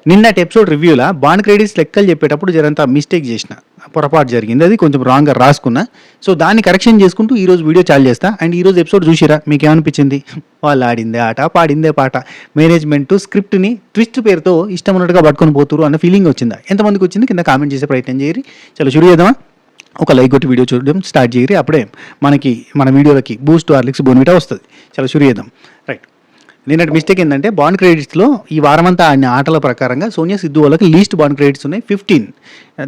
నిన్నటి episode రివ్యూలా bond credits లెక్కలు చెప్పేటప్పుడు జరంతా మిస్టేక్ చేసిన, పొరపాటు జరిగింది, అది కొంచెం రాంగ్గా రాసుకున్నా. సో దాన్ని కరెక్షన్ చేసుకుంటూ ఈరోజు వీడియో చాలు చేస్తా. అండ్ ఈరోజు ఎపిసోడ్ చూసిరా, మీకు ఏమనిపించింది? వాళ్ళు ఆడిందే ఆట, పాడిందే పాట, మేనేజ్మెంట్ స్క్రిప్ట్ని ట్విస్ట్ పేరుతో ఇష్టం ఉన్నట్టుగా పట్టుకొని పోతురు అన్న ఫీలింగ్ వచ్చిందా? ఎంతమందికి వచ్చింది కింద కామెంట్ చేసే ప్రయత్నం చేయరి. చలో షురూ చేద్దామా? ఒక లైక్ కొట్టి వీడియో చూడడం స్టార్ట్ చేయరి, అప్పుడే మన వీడియోలకి బూస్ట్ హార్లిక్స్ బోన్విటా వస్తుంది. చలో షురూ చేద్దాం. రైట్, నిన్నటి మిస్టేక్ ఏంటంటే బాండ్ క్రెడిట్స్లో ఈ వారమంతా ఆడిన ఆటల ప్రకారంగా సోనియా సిద్ధు వాళ్ళకి లీస్ట్ బాండ్ క్రెడిట్స్ ఉన్నాయి 15.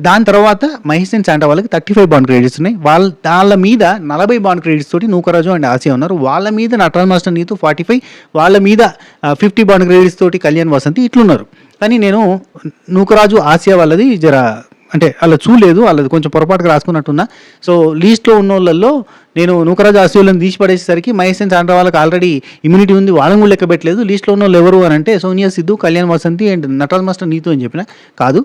దాని తర్వాత మహేష్ అండ్ శాంటా వాళ్ళకి 35 బాండ్ క్రెడిట్స్ ఉన్నాయి. వాళ్ళ మీద 40 బాండ్ క్రెడిట్స్ తోటి నూకరాజు అండ్ ఆసియా ఉన్నారు. వాళ్ళ మీద నటరాజ్ మాస్టర్ నీతు 45, వాళ్ళ మీద 50 బాండ్ క్రెడిట్స్ తోటి కళ్యాణ్ వసంతి ఇట్లున్నారు. కానీ నేను నూకరాజు ఆసియా వాళ్ళది అంటే అలా చూడలేదు, వాళ్ళది కొంచెం పొరపాటుగా రాసుకున్నట్టున్నా. సో లీస్ట్లో ఉన్న వాళ్ళల్లో నేను నూకరాజు ఆసియాలను తీసి పడేసరికి మహేష్ అండ్ శాంటా వాళ్ళకి ఆల్రెడీ ఇమ్యూనిటీ ఉంది, వాళ్ళని కూడా లెక్క పెట్టలేదు. లీస్ట్లో ఉన్న వాళ్ళు ఎవరు అని అంటే సోనియా సిద్ధు, కళ్యాణ్ వసంతి అండ్ నటరాజ్ మాస్టర్ నీతు అని చెప్పిన. కాదు,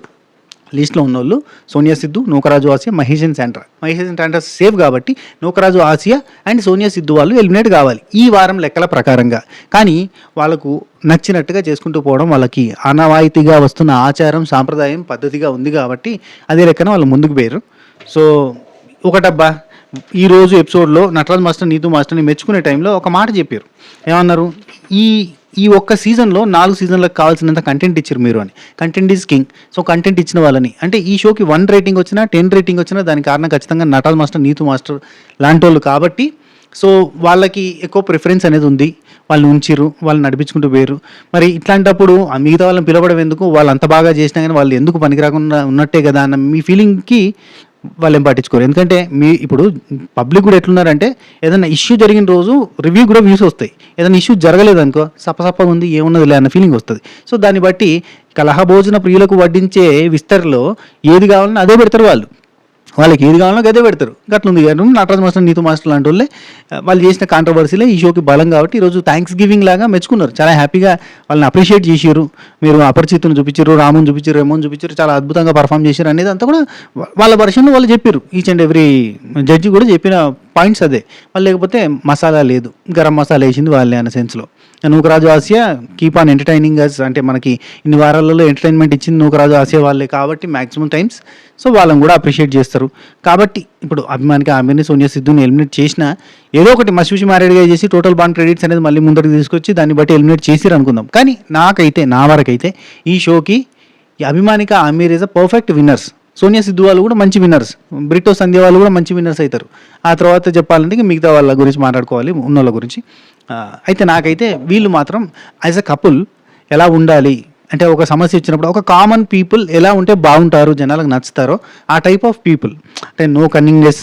లీస్ట్లో ఉన్నోళ్ళు Sonia Siddhu, Nookaraju Asia, Mahesh and Santa safe కాబట్టి నూకరాజు ఆసియా అండ్ సోనియా సిద్ధు వాళ్ళు ఎలిమినేట్ కావాలి ఈ వారం లెక్కల ప్రకారంగా. కానీ వాళ్ళకు నచ్చినట్టుగా చేసుకుంటూ పోవడం వాళ్ళకి ఆనవాయితీగా వస్తున్న ఆచారం, సాంప్రదాయం, పద్ధతిగా ఉంది కాబట్టి అదే లెక్కన వాళ్ళు ముందుకు పోయారు. సో ఒకటబ్బా, ఈరోజు ఎపిసోడ్లో నటరాజ్ మాస్టర్, నీతు మాస్టర్ని మెచ్చుకునే టైంలో ఒక మాట చెప్పారు. ఏమన్నారు? ఈ ఒక్క సీజన్లో 4 సీజన్లకు కావాల్సినంత కంటెంట్ ఇచ్చారు మీరు అని. Content is king. So content ఇచ్చిన వాళ్ళని, అంటే ఈ షోకి 1 రేటింగ్ వచ్చినా 10 రేటింగ్ వచ్చినా దానికి కారణం ఖచ్చితంగా నటరాజ్ మాస్టర్, నీతు మాస్టర్ లాంటి వాళ్ళు కాబట్టి. సో వాళ్ళకి ఎక్కువ ప్రిఫరెన్స్ అనేది ఉంది, వాళ్ళు ఉంచిరు, వాళ్ళు నడిపించుకుంటూ పోయారు. మరి ఇట్లాంటప్పుడు మిగతా వాళ్ళని పిలవడం ఎందుకు? వాళ్ళు అంత బాగా చేసినా కానీ వాళ్ళు ఎందుకు పనికిరాకుండా ఉన్నట్టే కదా అన్న మీ ఫీలింగ్కి వాళ్ళు ఏం పట్టించుకోరు. ఎందుకంటే ఇప్పుడు పబ్లిక్ కూడా ఎట్లున్నారంటే ఏదైనా ఇష్యూ జరిగిన రోజు రివ్యూ కూడా వ్యూస్ వస్తాయి, ఏదైనా ఇష్యూ జరగలేదు అనుకో సప్ప ఉంది, ఏమున్నది లే అన్న ఫీలింగ్ వస్తుంది. సో దాన్ని బట్టి కలహభోజన ప్రియులకు వడ్డించే విస్తరలో ఏది కావాలన్నా అదే పెడతారు వాళ్ళకి ఏది కావాలో గదే పెడతారు. గట్లుంది కానీ నటరాజ్ మాస్టర్, నీతు మాస్టర్ లాంటి వాళ్ళే వాళ్ళు చేసిన కాంట్రవర్సీలే ఈ షోకి బలం కాబట్టి ఈరోజు థ్యాంక్స్ గివింగ్ లాగా మెచ్చుకున్నారు. చాలా హ్యాపీగా వాళ్ళని అప్రిషియేట్ చేసారు. మీరు అపరిచితుని చూపించారు, రాముని చూపించారు, రెమోని చూపించారు, చాలా అద్భుతంగా పర్ఫామ్ చేశారు అనేది అంతా కూడా వాళ్ళ వర్షన్లో వాళ్ళు చెప్పారు. ఈచ్ అండ్ ఎవ్రీ జడ్జి కూడా చెప్పిన పాయింట్స్ అదే. వాళ్ళు లేకపోతే మసాలా లేదు, గరం మసాలా వేసింది వాళ్ళే అన్న సెన్స్లో. Nookaraju Asiya keep on entertaining us, అంటే మనకి ఇన్ని వారాలలో ఎంటర్టైన్మెంట్ ఇచ్చింది నూకరాజు ఆసియా వాళ్ళే కాబట్టి మ్యాక్సిమం టైమ్స్. సో వాళ్ళని కూడా అప్రిషియేట్ చేస్తారు కాబట్టి ఇప్పుడు అభిమానికి ఆమెని సోనియా సిద్ధుని ఎలిమినేట్ చేసినా ఏదో ఒకటి మసివిసి మ్యారేడ్గా చేసి టోటల్ బాండ్ క్రెడిట్స్ అనేది మళ్ళీ ముందరికి తీసుకొచ్చి దాన్ని బట్టి ఎలిమినేట్ చేసిరు అనుకుందాం. కానీ నా వరకైతే ఈ షోకి Abhimanika Aamir is a perfect winners. Sonia Siddhu వాళ్ళు కూడా మంచి విన్నర్స్, బ్రిటో సంధ్య వాళ్ళు కూడా మంచి విన్నర్స్ అవుతారు. ఆ తర్వాత చెప్పాలంటే మిగతా వాళ్ళ గురించి మాట్లాడుకోవాలి, ఉన్నోళ్ళ గురించి. అయితే నాకైతే వీళ్ళు మాత్రం యాజ్ అ కపుల్ ఎలా ఉండాలి అంటే, ఒక సమస్య ఇచ్చినప్పుడు ఒక కామన్ పీపుల్ ఎలా ఉంటే బాగుంటారు, జనాలకు నచ్చుతారో ఆ టైప్ ఆఫ్ పీపుల్. అంటే నో కన్నింగ్లెస్,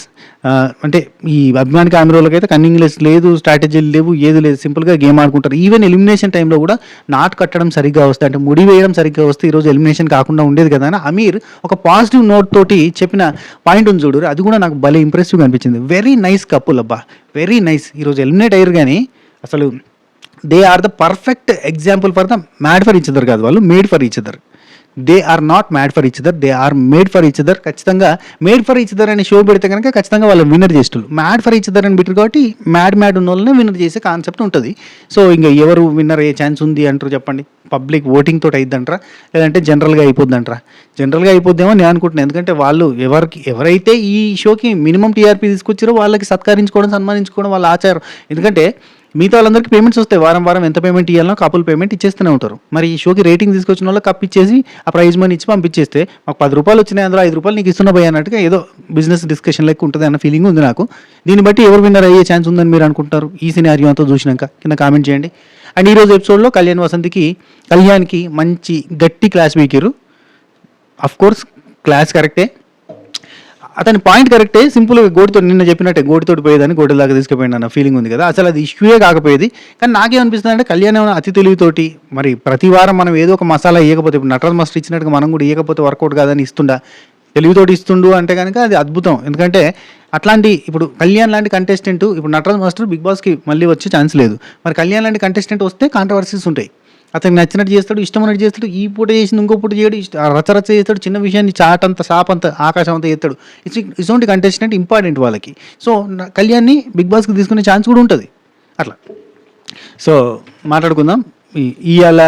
అంటే ఈ అభిమానిక ఆమెరోళ్ళకి అయితే కన్నింగ్లెస్ లేదు, స్ట్రాటజీలు లేవు, ఏది లేదు, సింపుల్గా గేమ్ ఆడుకుంటారు. ఈవెన్ ఎలిమినేషన్ టైంలో కూడా నాట్ కట్టడం సరిగ్గా వస్తే, అంటే ముడి వేయడం సరిగ్గా వస్తే ఈరోజు ఎలిమినేషన్ కాకుండా ఉండేది కదా అని అమీర్ ఒక పాజిటివ్ నోట్ తోటి చెప్పిన పాయింట్ ఉంది చూడు, అది కూడా నాకు భలే ఇంప్రెసివ్గా అనిపించింది. వెరీ నైస్ కపుల్ అబ్బా, వెరీ నైస్. ఈరోజు ఎలిమినేట్ అయ్యారు కానీ అసలు they are the perfect example for the mad for each other కాదు, వాళ్ళు made for each other. They are not mad for each other, they are made for each other. ఖచ్చితంగా made for each other అనే show పెడితే కనుక ఖచ్చితంగా వాళ్ళు winner చేస్తారు. Mad for each other అని పెట్టారు కాబట్టి మ్యాడ్ ఉన్న వాళ్ళనే విన్నర్ చేసే కాన్సెప్ట్ ఉంటుంది. సో ఇంకా ఎవరు విన్నర్ అయ్యే ఛాన్స్ ఉంది అంటారు చెప్పండి? పబ్లిక్ ఓటింగ్ తోటి అయిద్దంటారా, లేదంటే జనరల్గా అయిపోద్దంటారా? జనరల్గా అయిపోద్దేమో నేను అనుకుంటున్నాను. ఎందుకంటే వాళ్ళు ఎవరైతే ఈ షోకి మినిమం టీఆర్పీ తీసుకొచ్చారో వాళ్ళకి సత్కరించుకోవడం, సన్మానించుకోవడం వాళ్ళ ఆచారం. ఎందుకంటే మిగతా వాళ్ళందరికీ పేమెంట్స్ వస్తాయి, వారం ఎంత పేమెంట్ ఇవ్వాలనో కపుల్ పేమెంట్ ఇచ్చేస్తూనే ఉంటారు. మరి ఈ షోకి రేటింగ్ తీసుకొచ్చిన వాళ్ళు కప్ ఇచ్చేసి ఆ ప్రైజ్ మనీ ఇచ్చి పంపించేస్తే మాకు 10 రూపాయలు వచ్చినాయి, అందులో 5 రూపాయలు నీకు ఇస్తున్న పోయి అన్నట్టుగా ఏదో బిజినెస్ డిస్కషన్ లెక్క ఉంటుంది అన్న ఫీలింగ్ ఉంది నాకు. దీన్ని బట్టి ఎవరు విన్నర్ అయ్యే ఛాన్స్ ఉందని మీరు అనుకుంటారు ఈ సినారియో అంతా చూసినాక? కింద కామెంట్ చేయండి. అండ్ ఈరోజు ఎపిసోడ్లో కళ్యాణ్కి మంచి గట్టి క్లాస్ వీకిరు. అఫ్కోర్స్ క్లాస్ కరెక్టే, అతని పాయింట్ కరెక్టే. సింపుల్గా గోటితో నిన్న చెప్పినట్టే గోటితోటి పోయేదాన్ని గోటి దాకా తీసుకుపోయింది అన్న ఫీలింగ్ ఉంది కదా. అసలు అది ఇష్యూయే కాకపోయేది. కానీ నాకేమనిపిస్తుంది అంటే కళ్యాణ్ ఏమైనా అతి తెలివితోటి మరి ప్రతి వారం మనం ఏదో ఒక మసాలా ఇవ్వకపోతే, ఇప్పుడు నటరాజ్ మాస్టర్ ఇచ్చినట్టుగా మనం కూడా ఇవ్వకపోతే వర్కౌట్ కాదని తెలివితోటి ఇస్తుండు అంటే కనుక అది అద్భుతం. ఎందుకంటే అట్లాంటి ఇప్పుడు కళ్యాణ్ లాంటి కంటెస్టెంట్, ఇప్పుడు నటరాజ్ మాస్టర్ బిగ్ బాస్కి మళ్ళీ వచ్చే ఛాన్స్ లేదు. మరి కళ్యాణ్ లాంటి కంటెస్టెంట్ వస్తే కాంట్రవర్సీస్ ఉంటాయి. అతనికి నచ్చినట్టు చేస్తాడు, ఇష్టమైనట్టు చేస్తాడు, ఈ పూట చేసింది ఇంకో పూట చేయడు, రచ్చరచ్చ చేస్తాడు, చిన్న విషయాన్ని సాపంత ఆకాశం అంతా చేస్తాడు. ఇటువంటి కంటెస్టెంట్ ఇంపార్టెంట్ వాళ్ళకి. సో కళ్యాణ్ని బిగ్ బాస్కి తీసుకునే ఛాన్స్ కూడా ఉంటుంది అట్లా. సో మాట్లాడుకుందాం. ఇవాళ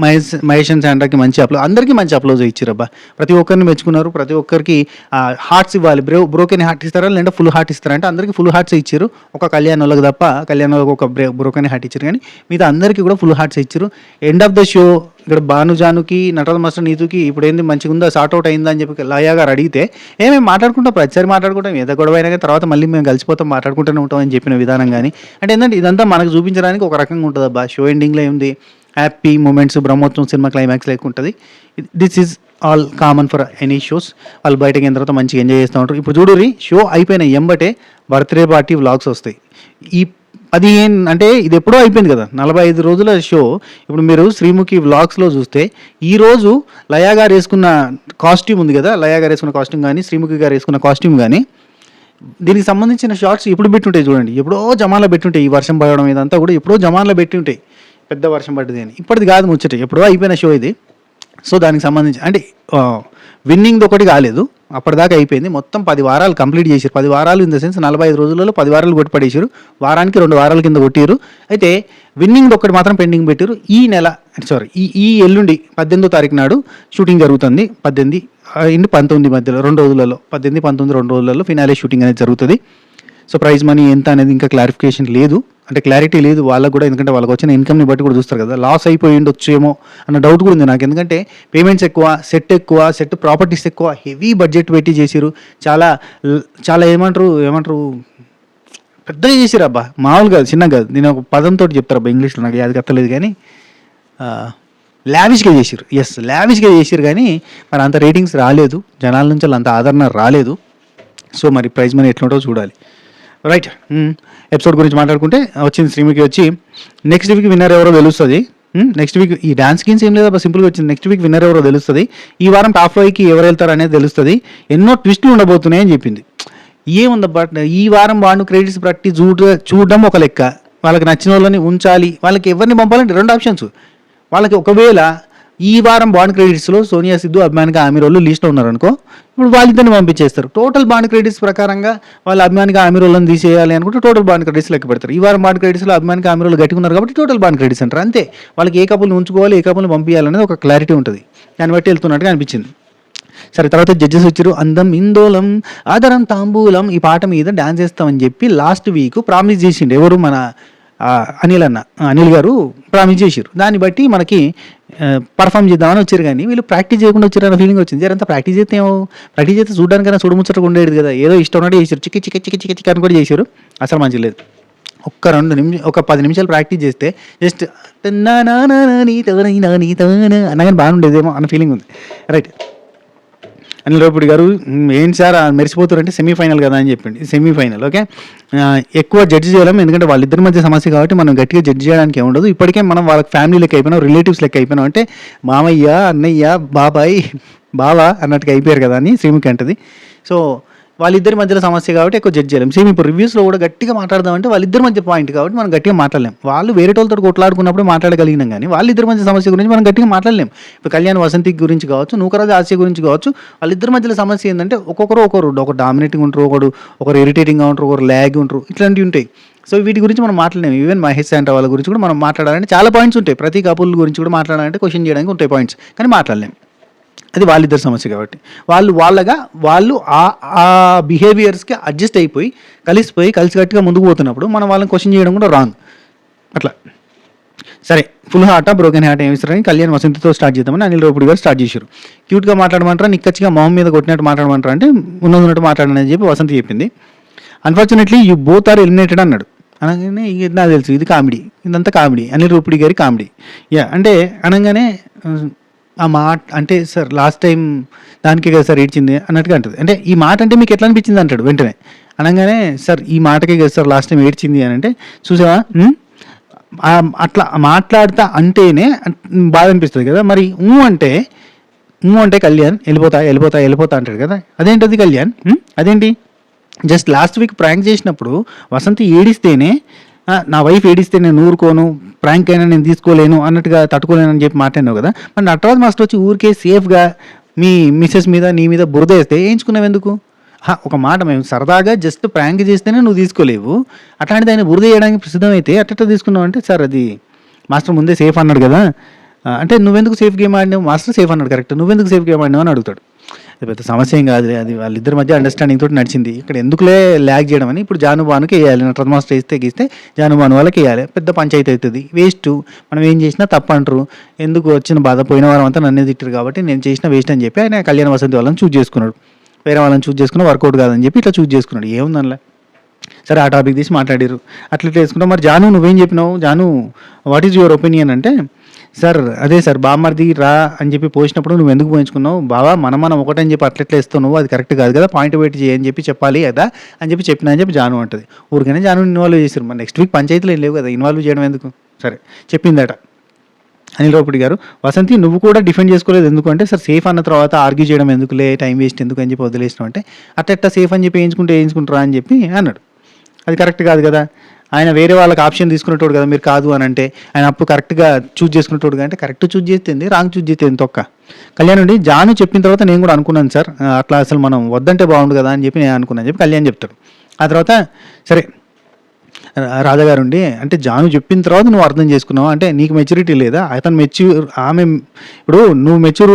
మహేష్ అండ్ శాండ్రాకి మంచి అందరికీ మంచి అప్లోజ్ ఇచ్చారబ్బా. ప్రతి ఒక్కరిని మెచ్చుకున్నారు. ప్రతి ఒక్కరికి హార్ట్స్ ఇవ్వాలి. బ్రోకెన్ హార్ట్ ఇస్తారా లేదంటే ఫుల్ హార్ట్ ఇస్తారా అంటే అందరికీ ఫుల్ హార్ట్స్ ఇచ్చారు. ఒక కళ్యాణ్ వాళ్ళకి తప్ప కళ్యాణ్ వాళ్ళకి ఒక బ్రోకెన్ హార్ట్ ఇచ్చారు, కానీ మిగతా అందరికీ కూడా ఫుల్ హార్ట్స్ ఇచ్చారు. ఎండ్ ఆఫ్ ద షో ఇక్కడ భానుజానుకి నటరాజ్ మాస్టర్ నీతుకి ఇప్పుడు ఏంది మంచిగా ఉందా, సార్ట్ అవుట్ అయిందా అని చెప్పి లయా గారు అడిగితే ఏమేమి మాట్లాడుకుంటాం, ప్రతిసారి మాట్లాడుకుంటాం, ఏదో గొడవ అయినా కానీ తర్వాత మళ్ళీ మేము కలిసిపోతాం, మాట్లాడుకుంటూనే ఉంటాం అని చెప్పిన విధానం కానీ అంటే ఏంటంటే ఇదంతా మనకు చూపించడానికి ఒక రకంగా ఉంటుంది అబ్బా. షో ఎండింగ్లో ఏముంది, హ్యాపీ మూమెంట్స్, బ్రహ్మోత్సవం సినిమా క్లైమాక్స్ లేక ఉంటుంది. This is all common for any shows. వాళ్ళు బయటకి అయిన తర్వాత మంచిగా ఎంజాయ్ చేస్తూ ఉంటారు. ఇప్పుడు చూడుర్రి, షో అయిపోయిన ఎంబటే బర్త్డే పార్టీ వ్లాగ్స్ వస్తాయి. ఈ 15 అంటే ఇది ఎప్పుడో అయిపోయింది కదా, 45 రోజుల షో. ఇప్పుడు మీరు శ్రీముఖి వ్లాగ్స్లో చూస్తే ఈరోజు లయా గారు వేసుకున్న కాస్ట్యూమ్ ఉంది కదా, లయా గారు వేసుకున్న కాస్ట్యూమ్ కానీ శ్రీముఖి గారు వేసుకున్న కాస్ట్యూమ్ కానీ దీనికి సంబంధించిన షార్ట్స్ ఇప్పుడు పెట్టుంటాయి చూడండి. ఎప్పుడో జమాన్లో పెట్టుంటాయి. ఈ వర్షం పడడం ఇదంతా కూడా ఎప్పుడో జమాన్లో పెట్టి ఉంటాయి. పెద్ద వర్షం పడ్డది అని ఇప్పటిది కాదు ముచ్చట, ఎప్పుడో అయిపోయిన షో ఇది. సో దానికి సంబంధించి అంటే విన్నింగ్ది ఒకటి కాలేదు, అప్పటిదాకా అయిపోయింది. మొత్తం 10 వారాలు కంప్లీట్ చేశారు. 10 వారాలు ఇన్ ద సెన్స్ 45 రోజులలో 10 వారాలు కొట్టి పడేసారు. వారానికి 2 వారాల కింద కొట్టారు. అయితే విన్నింగ్ది ఒకటి మాత్రం పెండింగ్ పెట్టారు. ఈ నెల ఈ ఎల్లుండి 18వ తారీఖు నాడు షూటింగ్ జరుగుతుంది. 18 ఇంటి 19 మధ్యలో 2 రోజులలో 18, 19 2 రోజులలో ఫినాలే షూటింగ్ అనేది జరుగుతుంది. సో ప్రైజ్ మనీ ఎంత అనేది ఇంకా క్లారిఫికేషన్ లేదు, అంటే క్లారిటీ లేదు వాళ్ళకు కూడా, ఎందుకంటే వాళ్ళకి వచ్చిన ఇన్కమ్ని బట్టి కూడా చూస్తారు కదా. లాస్ అయిపోయి ఉండొచ్చేమో అన్న డౌట్ కూడా ఉంది నాకు, ఎందుకంటే పేమెంట్స్ ఎక్కువ, సెట్ ప్రాపర్టీస్ ఎక్కువ, హెవీ బడ్జెట్ పెట్టి చేసిరు. చాలా చాలా ఏమంటారు పెద్దగా చేసిరు అబ్బా, మామూలుగా చిన్నగా కాదు. నేను ఒక పదంతో చెప్తారు అబ్బా ఇంగ్లీష్లో, నాకు అది కత్తలేదు కానీ లావిష్గా చేసిరు. లావిష్గా చేసిరు, కానీ మరి అంత రేటింగ్స్ రాలేదు, జనాల నుంచి అంత ఆదరణ రాలేదు. సో మరి ప్రైజ్ మనీ ఎట్లుంటో చూడాలి. రైట్, ఎపిసోడ్ గురించి మాట్లాడుకుంటే వచ్చింది శ్రీముఖి వచ్చి నెక్స్ట్ వీక్ విన్నర్ ఎవరో తెలుస్తుంది. నెక్స్ట్ వీక్ ఈ డాన్స్ గేమ్స్ ఏం లేదా, సింపుల్గా వచ్చింది. నెక్స్ట్ వీక్ విన్నర్ ఎవరో తెలుస్తుంది. ఈ వారం టాప్ 5కి ఎవరు వెళ్తారు అనేది తెలుస్తుంది. ఎన్నో ట్విస్టులు ఉండబోతున్నాయి అని చెప్పింది. ఏముందబ్బా, ఈ వారం వాళ్ళు క్రెడిట్స్ బట్టి చూడడం ఒక లెక్క, వాళ్ళకి నచ్చిన వాళ్ళని ఉంచాలి, వాళ్ళకి ఎవరిని పంపాలంటే 2 ఆప్షన్స్. వాళ్ళకి ఒకవేళ ఈ వారం బాండ్ క్రెడిట్స్లో సోనియా సిద్ధు, అభిమానిగా ఆమిర్ వాళ్ళు లిస్ట్లో ఉన్నారనుకో, ఇప్పుడు వాళ్ళిద్దరిని పంపించేస్తారు. టోటల్ బాండ్ క్రెడిట్స్ ప్రకారంగా వాళ్ళ అభిమానిగా ఆమిర్ వాళ్ళని తీసేయాలి అనుకుంటే టోటల్ బాండ్ క్రెడిట్స్ లెక్క పెడతారు. ఈ వారం బాండ్ క్రెడిట్స్లో అభిమానిగా ఆమిర్ వాళ్ళు గట్టిగా ఉన్నారు కాబట్టి టోటల్ బాండ్ క్రెడిట్స్ అంటారు. అంతే, వాళ్ళకి ఏ కపుల్ని ఉంచుకోవాలి, ఏ కపుల్ని పంపించాలనేది ఒక క్లారిటీ ఉంటుంది. దాన్ని బట్టి వెళ్తున్నట్టుగా అనిపించింది. సరే, తర్వాత జడ్జెస్ వచ్చారు. అందం ఇందోలం ఆదరం తాంబూలం ఈ పాట మీద డాన్స్ చేస్తామని చెప్పి లాస్ట్ వీక్ ప్రామిస్ చేసిండు. ఎవరు, మన అనిల్ గారు ప్రామిస్ చేశారు. దాన్ని బట్టి మనకి పర్ఫామ్ చేద్దామని వచ్చారు, కానీ వీళ్ళు ప్రాక్టీస్ చేయకుండా వచ్చారన్న ఫీలింగ్ వచ్చింది. జరంతా ప్రాక్టీస్ చేస్తే చూడడానికైనా చూడముచ్చటగా ఉండేది కదా, ఏదో ఇష్టం ఉన్నట్టు చేశారు. చిక్క అని కూడా చేశారు. అసలు మంచిగా లేదు. ఒక 10 నిమిషాలు ప్రాక్టీస్ చేస్తే జస్ట్ అనగానే బాగుండేదేమో అన్న ఫీలింగ్ ఉంది. రైట్, అనిల్ రావిపూడి గారు ఏంటి సార్ మెరిసిపోతారంటే సెమీఫైనల్ కదా అని చెప్పింది. సెమీఫైనల్ ఓకే, ఎక్కువ జడ్జి చేయలేం, ఎందుకంటే వాళ్ళిద్దరి మధ్య సమస్య కాబట్టి మనం గట్టిగా జడ్జి చేయడానికి ఏముండదు. ఇప్పటికే మనం వాళ్ళకి ఫ్యామిలీ లెక్క అయిపోయినాం, రిలేటివ్స్ లెక్క అయిపోయినాం, అంటే మామయ్య, అన్నయ్య, బావ అన్నట్టుగా అయిపోయారు కదా అని శ్రీముఖి అంటది. సో వాళ్ళిద్దరి మధ్యలో సమస్య కాబట్టి ఎక్కువ జడ్జ్ చేయలేం. సేమ్ ఇప్పుడు రివ్యూస్లో కూడా గట్టిగా మాట్లాడదామంటే వాళ్ళిద్దరి మధ్య పాయింట్ కాబట్టి మనం గట్టిగా మాట్లాడలేం. వాళ్ళు వేరే వాళ్ళతో కొట్లాడుకున్నప్పుడు మాట్లాడగలిగినాం, కానీ వాళ్ళిద్దరి మధ్య సమస్య గురించి మనం గట్టిగా మాట్లాడలేం. ఇప్పుడు కళ్యాణ్ వసంతి గురించి కావచ్చు, నూకరాజు ఆశయ గురించి కావచ్చు, వాళ్ళిద్దరి మధ్యలో సమస్య ఏంటంటే ఒకరు డామినేటింగ్ ఉంటారు, ఒకరు ఇరిటేటింగ్గా ఉంటారు, ఒకరు ల్యాగ్ ఉంటారు, ఇట్లాంటివి ఉంటాయి. సో వీటి గురించి మనం మాట్లాడలేము. ఈవెన్ మహేష్ శాంట వాళ్ళ గురించి కూడా మనం మాట్లాడాలంటే చాలా పాయింట్స్ ఉంటాయి. ప్రతి కపుల్ గురించి కూడా మాట్లాడాలంటే క్వశ్చన్ చేయడానికి ఉంటాయి పాయింట్స్, కానీ మాట్లాడలేం. అది వాళ్ళిద్దరి సమస్య కాబట్టి వాళ్ళు ఆ బిహేవియర్స్కి అడ్జస్ట్ అయిపోయి కలిసికట్టుగా ముందుకు పోతున్నప్పుడు మనం వాళ్ళని క్వశ్చన్ చేయడం కూడా రాంగ్. అట్లా సరే, ఫుల్ హార్ట్ బ్రోకెన్ హార్ట్ ఏమి ఇస్తారని కళ్యాణ్ వసంతితో స్టార్ట్ చేద్దామని అనిల్ రావిపూడి గారు స్టార్ట్ చేశారు. క్యూట్గా మాట్లాడమంటారా, నిక్కచ్చిగా మొహం మీద కొట్టినట్టు మాట్లాడమంటారా అంటే ఉన్నట్టు మాట్లాడని చెప్పి వసంతి చెప్పింది. Unfortunately you both are eliminated అన్నాడు. అనగానే నాకు తెలుసు ఇది కామెడీ, ఇదంతా కామెడీ, అనిల్ రావిపూడి గారి కామెడీ. అంటే అనగానే ఆ మాట అంటే సార్ లాస్ట్ టైం దానికే కదా సార్ ఏడ్చింది అన్నట్టుగా అంటుంది. అంటే ఈ మాట అంటే మీకు ఎట్లా అనిపించింది అంటాడు వెంటనే. అనగానే సార్ ఈ మాటకే కదా సార్ లాస్ట్ టైం ఏడ్చింది అని అంటే, చూసావా అట్లా మాట్లాడతా అంటేనే బాధ అనిపిస్తుంది కదా. మరి అంటే కళ్యాణ్ వెళ్ళిపోతా అంటాడు కదా, అదేంటది కళ్యాణ్, అదేంటి? జస్ట్ లాస్ట్ వీక్ ప్రాంక్ చేసినప్పుడు వసంతి ఏడిస్తేనే, నా వైఫ్ ఏడిస్తే నేను ఊరుకోను, ప్రాంక్ అయినా నేను తీసుకోలేను అన్నట్టుగా తట్టుకోలేను అని చెప్పి మాట్లాడినావు కదా. మరి నటరాజ్ మాస్టర్ వచ్చి ఊరికే సేఫ్గా మీ మిస్సెస్ మీద నీ మీద బురద వేస్తే వేయించుకున్నావు ఎందుకు? ఒక మాట, మేము సరదాగా జస్ట్ ప్రాంక్ చేస్తేనే నువ్వు తీసుకోలేవు, అట్లాంటిది ఆయన బురద వేయడానికి సిద్ధమైతే అట్ట తీసుకున్నావు అంటే సార్ అది మాస్టర్ ముందే సేఫ్ అన్నాడు కదా, అంటే నువ్వెందుకు సేఫ్ గేమ్ ఆడినావు, మాస్టర్ సేఫ్ అన్నాడు కరెక్ట్, నువ్వెందుకు సేఫ్ గేమ్ ఆడినావు అని అడుగుతాడు. అది పెద్ద సమస్య ఏం కాదు, అది వాళ్ళిద్దరి మధ్య అండర్స్టాండింగ్ తోటి నడిచింది. ఇక్కడ ఎందుకులే ల్యాగ్ చేయడం అని ఇప్పుడు జానుబానుకి వేయాలి, నటరాజ్ మాస్టర్ వేస్తే గీస్తే జానుబాను వాళ్ళకి వేయాలి, పెద్ద పంచాయతీ అవుతుంది. వేస్ట్, మనం ఏం చేసినా తప్పు అంటారు, ఎందుకు వచ్చిన బాధ, పోయిన వారం అంతా నన్నే తిట్టారు కాబట్టి నేను చేసిన వేస్ట్ అని చెప్పి ఆయన కళ్యాణ వసంతి వాళ్ళని చూజ్ చేసుకున్నాడు. వేరే వాళ్ళని చూజ్ చేసుకున్న వర్కౌట్ కాదని చెప్పి ఇట్లా చూజ్ చేసుకున్నాడు. ఏముందనిలే, సరే ఆ టాపిక్ తీసి మాట్లాడారు. అట్లా వేసుకుంటాం. మరి జాను నువ్వేం చెప్పినావు, Janu what is your opinion అంటే, సార్ అదే సార్ బామ్మర్ది రా అని చెప్పి పోసినప్పుడు నువ్వు ఎందుకు పోయించుకున్నావు, బావా మనం ఒకటని చెప్పి అట్లెట్లా ఇస్తావు, నువ్వు అది కరెక్ట్ కాదు కదా, పాయింట్ వెయిట్ చేయని చెప్పి చెప్పాలి కదా అని చెప్పి చెప్పినా అని చెప్పి జాను అంటది. ఊరికనే జాను ఇన్వాల్వ్ చేశారు. మరి నెక్స్ట్ వీక్ పంచాయతీలు ఏం లేవు కదా, ఇన్వాల్వ్ చేయడం ఎందుకు, సరే చెప్పిందట. అనిల్ రావుపూడి గారు, వసంతి నువ్వు కూడా డిఫెండ్ చేసుకోలేదు ఎందుకంటే, సార్ సేఫ్ అన్న తర్వాత ఆర్గ్యూ చేయడం ఎందుకులే, టైం వేస్ట్ ఎందుకు అని చెప్పి వదిలేసినావు అంటే, అట్ట సేఫ్ అని చెప్పి వేయించుకుంటారా అని చెప్పి అన్నాడు. అది కరెక్ట్ కాదు కదా, ఆయన వేరే వాళ్ళకి ఆప్షన్ తీసుకునేటోడు కదా, మీరు కాదు అని అంటే ఆయన అప్పుడు కరెక్ట్గా చూజ్ చేసుకునేటోడు అంటే, కరెక్ట్ చూజ్ చేస్తుంది రాంగ్ చూజ్ చేస్తుంది తొక్క. కళ్యాణ్ నుండి జాను చెప్పిన తర్వాత నేను కూడా అనుకున్నాను సార్, అట్లా అసలు మనం వద్దంటే బాగుండు కదా అని చెప్పి నేను అనుకున్నాను చెప్పి కళ్యాణ్ చెప్తాడు. ఆ తర్వాత సరే రాజాగారు ఉండి, అంటే జాను చెప్పిన తర్వాత నువ్వు అర్థం చేసుకున్నావు అంటే నీకు మెచ్యూరిటీ లేదా, అతను మెచ్యూర్, ఆమె ఇప్పుడు నువ్వు మెచ్యూర్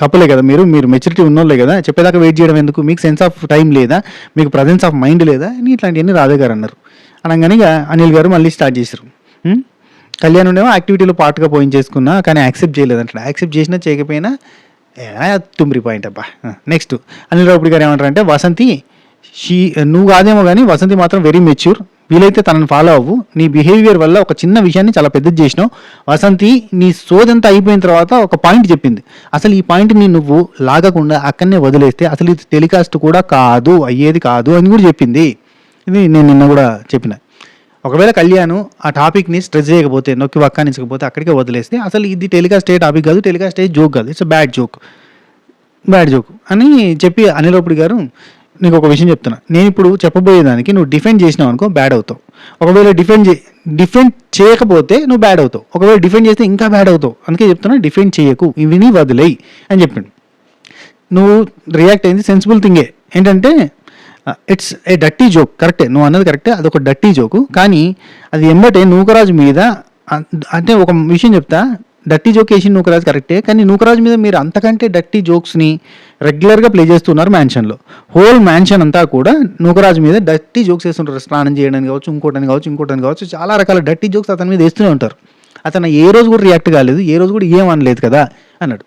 కప్పులే కదా, మీరు మెచ్యూరిటీ ఉన్నోళ్ళే కదా, చెప్పేదాకా వెయిట్ చేయడం ఎందుకు, మీకు సెన్స్ ఆఫ్ టైం లేదా, మీకు ప్రజెన్స్ ఆఫ్ మైండ్ లేదా అని ఇట్లాంటివన్నీ రాజాగారు అన్నారు. అనగానే అనిల్ గారు మళ్ళీ స్టార్ట్ చేశారు. కళ్యాణ్ ఉండేమో యాక్టివిటీలో పార్ట్గా పోయించేసుకున్నా కానీ యాక్సెప్ట్ చేయలేదంటాడు. యాక్సెప్ట్ చేసినా చేయకపోయినా తుమ్మిరి పాయింట్ అబ్బా. నెక్స్ట్ అనిల్ రావుపూడి గారు ఏమంటారంటే, వసంతి నువ్వు కాదేమో కానీ వసంతి మాత్రం వెరీ మెచ్యూర్, వీలైతే తనని ఫాలో అవ్వు, నీ బిహేవియర్ వల్ల ఒక చిన్న విషయాన్ని చాలా పెద్దది చేసినావు. వసంతి నీ సోదంతా అయిపోయిన తర్వాత ఒక పాయింట్ చెప్పింది, అసలు ఈ పాయింట్ని నువ్వు లాగకుండా అక్కడనే వదిలేస్తే అసలు ఇది టెలికాస్ట్ కూడా కాదు, అయ్యేది కాదు అని కూడా చెప్పింది. ఇది నేను నిన్న కూడా చెప్పిన. ఒకవేళ కళ్యాణ్ ఆ టాపిక్ని స్ట్రెస్ చేయకపోతే, నొక్కి వక్కానించకపోతే అక్కడికే వదిలేస్తే అసలు ఇది టెలికాస్ట్ అయ్యే టాపిక్ కాదు, టెలికాస్ట్ అయ్యే జోక్ కాదు, ఇట్స్ బ్యాడ్ జోక్ అని చెప్పి అనిల్ రావుపూడి గారు, నీకు ఒక విషయం చెప్తున్నా, నేను ఇప్పుడు చెప్పబోయేదానికి నువ్వు డిఫెండ్ చేసినావు అనుకో బ్యాడ్ అవుతావు, ఒకవేళ డిఫెండ్ చేయకపోతే నువ్వు బ్యాడ్ అవుతావు, ఒకవేళ డిఫెండ్ చేస్తే ఇంకా బ్యాడ్ అవుతావు, అందుకే చెప్తున్నా డిఫెండ్ చేయకు, ఇవిని వదిలేయి అని చెప్పిండు. నువ్వు రియాక్ట్ అయింది సెన్సిబుల్ థింగే, ఏంటంటే ఇట్స్ ఏ డర్టీ జోక్, కరెక్టే నువ్వు అన్నది కరెక్టే, అదొక డర్టీ జోకు, కానీ అది ఎంబటే నూకరాజు మీద, అంటే ఒక విషయం చెప్తా, డర్టీ జోక్ వేసి నూకరాజు కరెక్టే, కానీ నూకరాజు మీద మీరు అంతకంటే డర్టీ జోక్స్ని రెగ్యులర్గా ప్లే చేస్తున్నారు మ్యాన్షన్లో. హోల్ మ్యాన్షన్ అంతా కూడా నూకరాజు మీద డర్టీ జోక్స్ వేస్తుంటారు, స్నానం చేయడానికి కావచ్చు, ఇంకోటని కావచ్చు, చాలా రకాల డర్టీ జోక్స్ అతని మీద వేస్తూనే ఉంటారు. అతను ఏ రోజు కూడా రియాక్ట్ కాలేదు, ఏ రోజు కూడా ఏమనలేదు కదా అన్నాడు.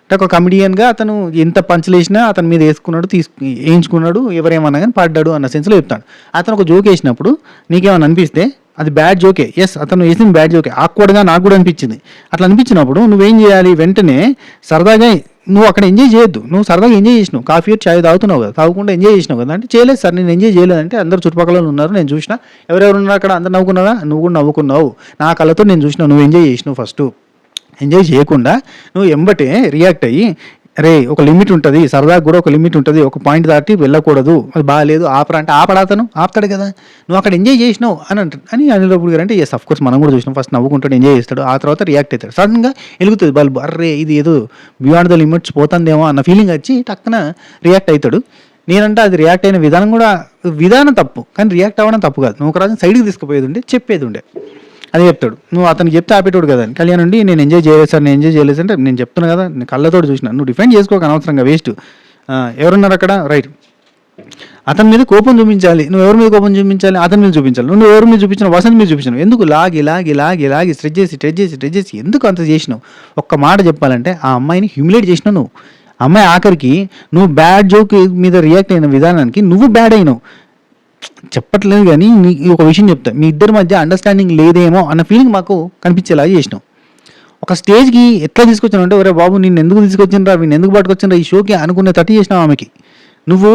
అంటే ఒక కమిడియన్గా అతను ఎంత పంచలేసినా అతని మీద వేయించుకున్నాడు, ఎవరేమన్నా కానీ పడ్డాడు అన్న సెన్స్లో చెప్తాడు. అతను ఒక జోక్ వేసినప్పుడు నీకేమన్నా అనిపిస్తే అది బ్యాడ్ జోకే, ఎస్ అతను వేసిన బ్యాడ్ జోకే, ఆక్వర్డ్గా నాకు కూడా అనిపించింది. అట్లా అనిపించినప్పుడు నువ్వేం చేయాలి, వెంటనే సరదాగా నువ్వు అక్కడ ఎంజాయ్ చేయొద్దు, నువ్వు సరదాగా ఎంజాయ్ చేసినావు, కాఫీ చాయ్ తాగుతున్నావు కదా, తాగకుండా ఎంజాయ్ చేసినావు కదా అంటే, చేయలేదు సార్ నేను ఎంజాయ్ చేయలేదంటే, అందరు చుట్టుపక్కల ఉన్నారు నేను చూసినా, ఎవరెవరు ఉన్నారు అక్కడ అందరు నవ్వుకున్నారా, నువ్వు కూడా నవ్వుకున్నావు, నా కళ్ళతో నేను చూసినావు, నువ్వు ఎంజాయ్ చేసినావు. ఫస్ట్ ఎంజాయ్ చేయకుండా నువ్వు ఎంబటే రియాక్ట్ అయ్యి, రే ఒక లిమిట్ ఉంటుంది, సరదాగా కూడా ఒక లిమిట్ ఉంటుంది, ఒక పాయింట్ దాటి వెళ్ళకూడదు, అది బాగాలేదు ఆపరా అంటే ఆపడాతను ఆపుతాడు కదా, నువ్వు అక్కడ ఎంజాయ్ చేసినావు అని అనిల్ రావుపూడి గారు అంటే, ఎస్ అఫ్ కోర్స్ మనం కూడా చూసినాం, ఫస్ట్ నవ్వుకుంటాడు ఎంజాయ్ చేస్తాడు, ఆ తర్వాత రియాక్ట్ అవుతాడు, సడన్గా వెలుగుతుంది బల్బు, అర్రే ఇది ఏదో బియాండ్ ద లిమిట్స్ పోతుందేమో అన్న ఫీలింగ్ వచ్చి టక్కున రియాక్ట్ అవుతాడు. నేనంటే అది రియాక్ట్ అయిన విధానం తప్పు, కానీ రియాక్ట్ అవ్వడం తప్పు కాదు, నువ్వు ఒక రాజు సైడ్కి తీసుకుపోయేది ఉండే, చెప్పేది ఉండే, అది చెప్తాడు. నువ్వు అతనికి చెప్తే ఆపేటోడు కదా అని. కళ్యాణ్ ఉండి నేను ఎంజాయ్ చేయలేదు సార్, నేను ఎంజాయ్ చేయలేదు అంటే, నేను చెప్తున్నా కదా నేను కళ్ళతోటి చూసిన, నువ్వు డిఫెండ్ చేసుకోక అనవసరంగా వేస్ట్. ఎవరున్నారు అక్కడ, రైట్, అతని మీద కోపం చూపించాలి, నువ్వు ఎవరి మీద కోపం చూపించాలి, అతని మీద చూపించాలి, నువ్వు ఎవరి మీద చూపించినావు, వసంత్ మీద చూపించినావు, ఎందుకు లాగి స్ట్రెచ్ చేసి ఎందుకు అంత చేసినావు. ఒక్క మాట చెప్పాలంటే ఆ అమ్మాయిని హ్యూమిలేట్ చేసినావు నువ్వు, అమ్మాయి ఆఖరికి నువ్వు బ్యాడ్ జోక్ మీద రియాక్ట్ అయిన విధానానికి నువ్వు బ్యాడ్ అయినావు. చెప్పట్లేదు కానీ ఒక విషయం చెప్తా, మీ ఇద్దరి మధ్య అండర్స్టాండింగ్ లేదేమో అన్న ఫీలింగ్ మాకు కనిపించేలా చేసినావు. ఒక స్టేజ్కి ఎట్లా తీసుకొచ్చాను అంటే, ఒరే బాబు నిన్ను ఎందుకు తీసుకొచ్చిండ్రా, వీళ్ళు ఎందుకు పట్టుకొచ్చిండ్రా ఈ షోకి అనుకునే తట్టి చేసినావు ఆమెకి. నువ్వు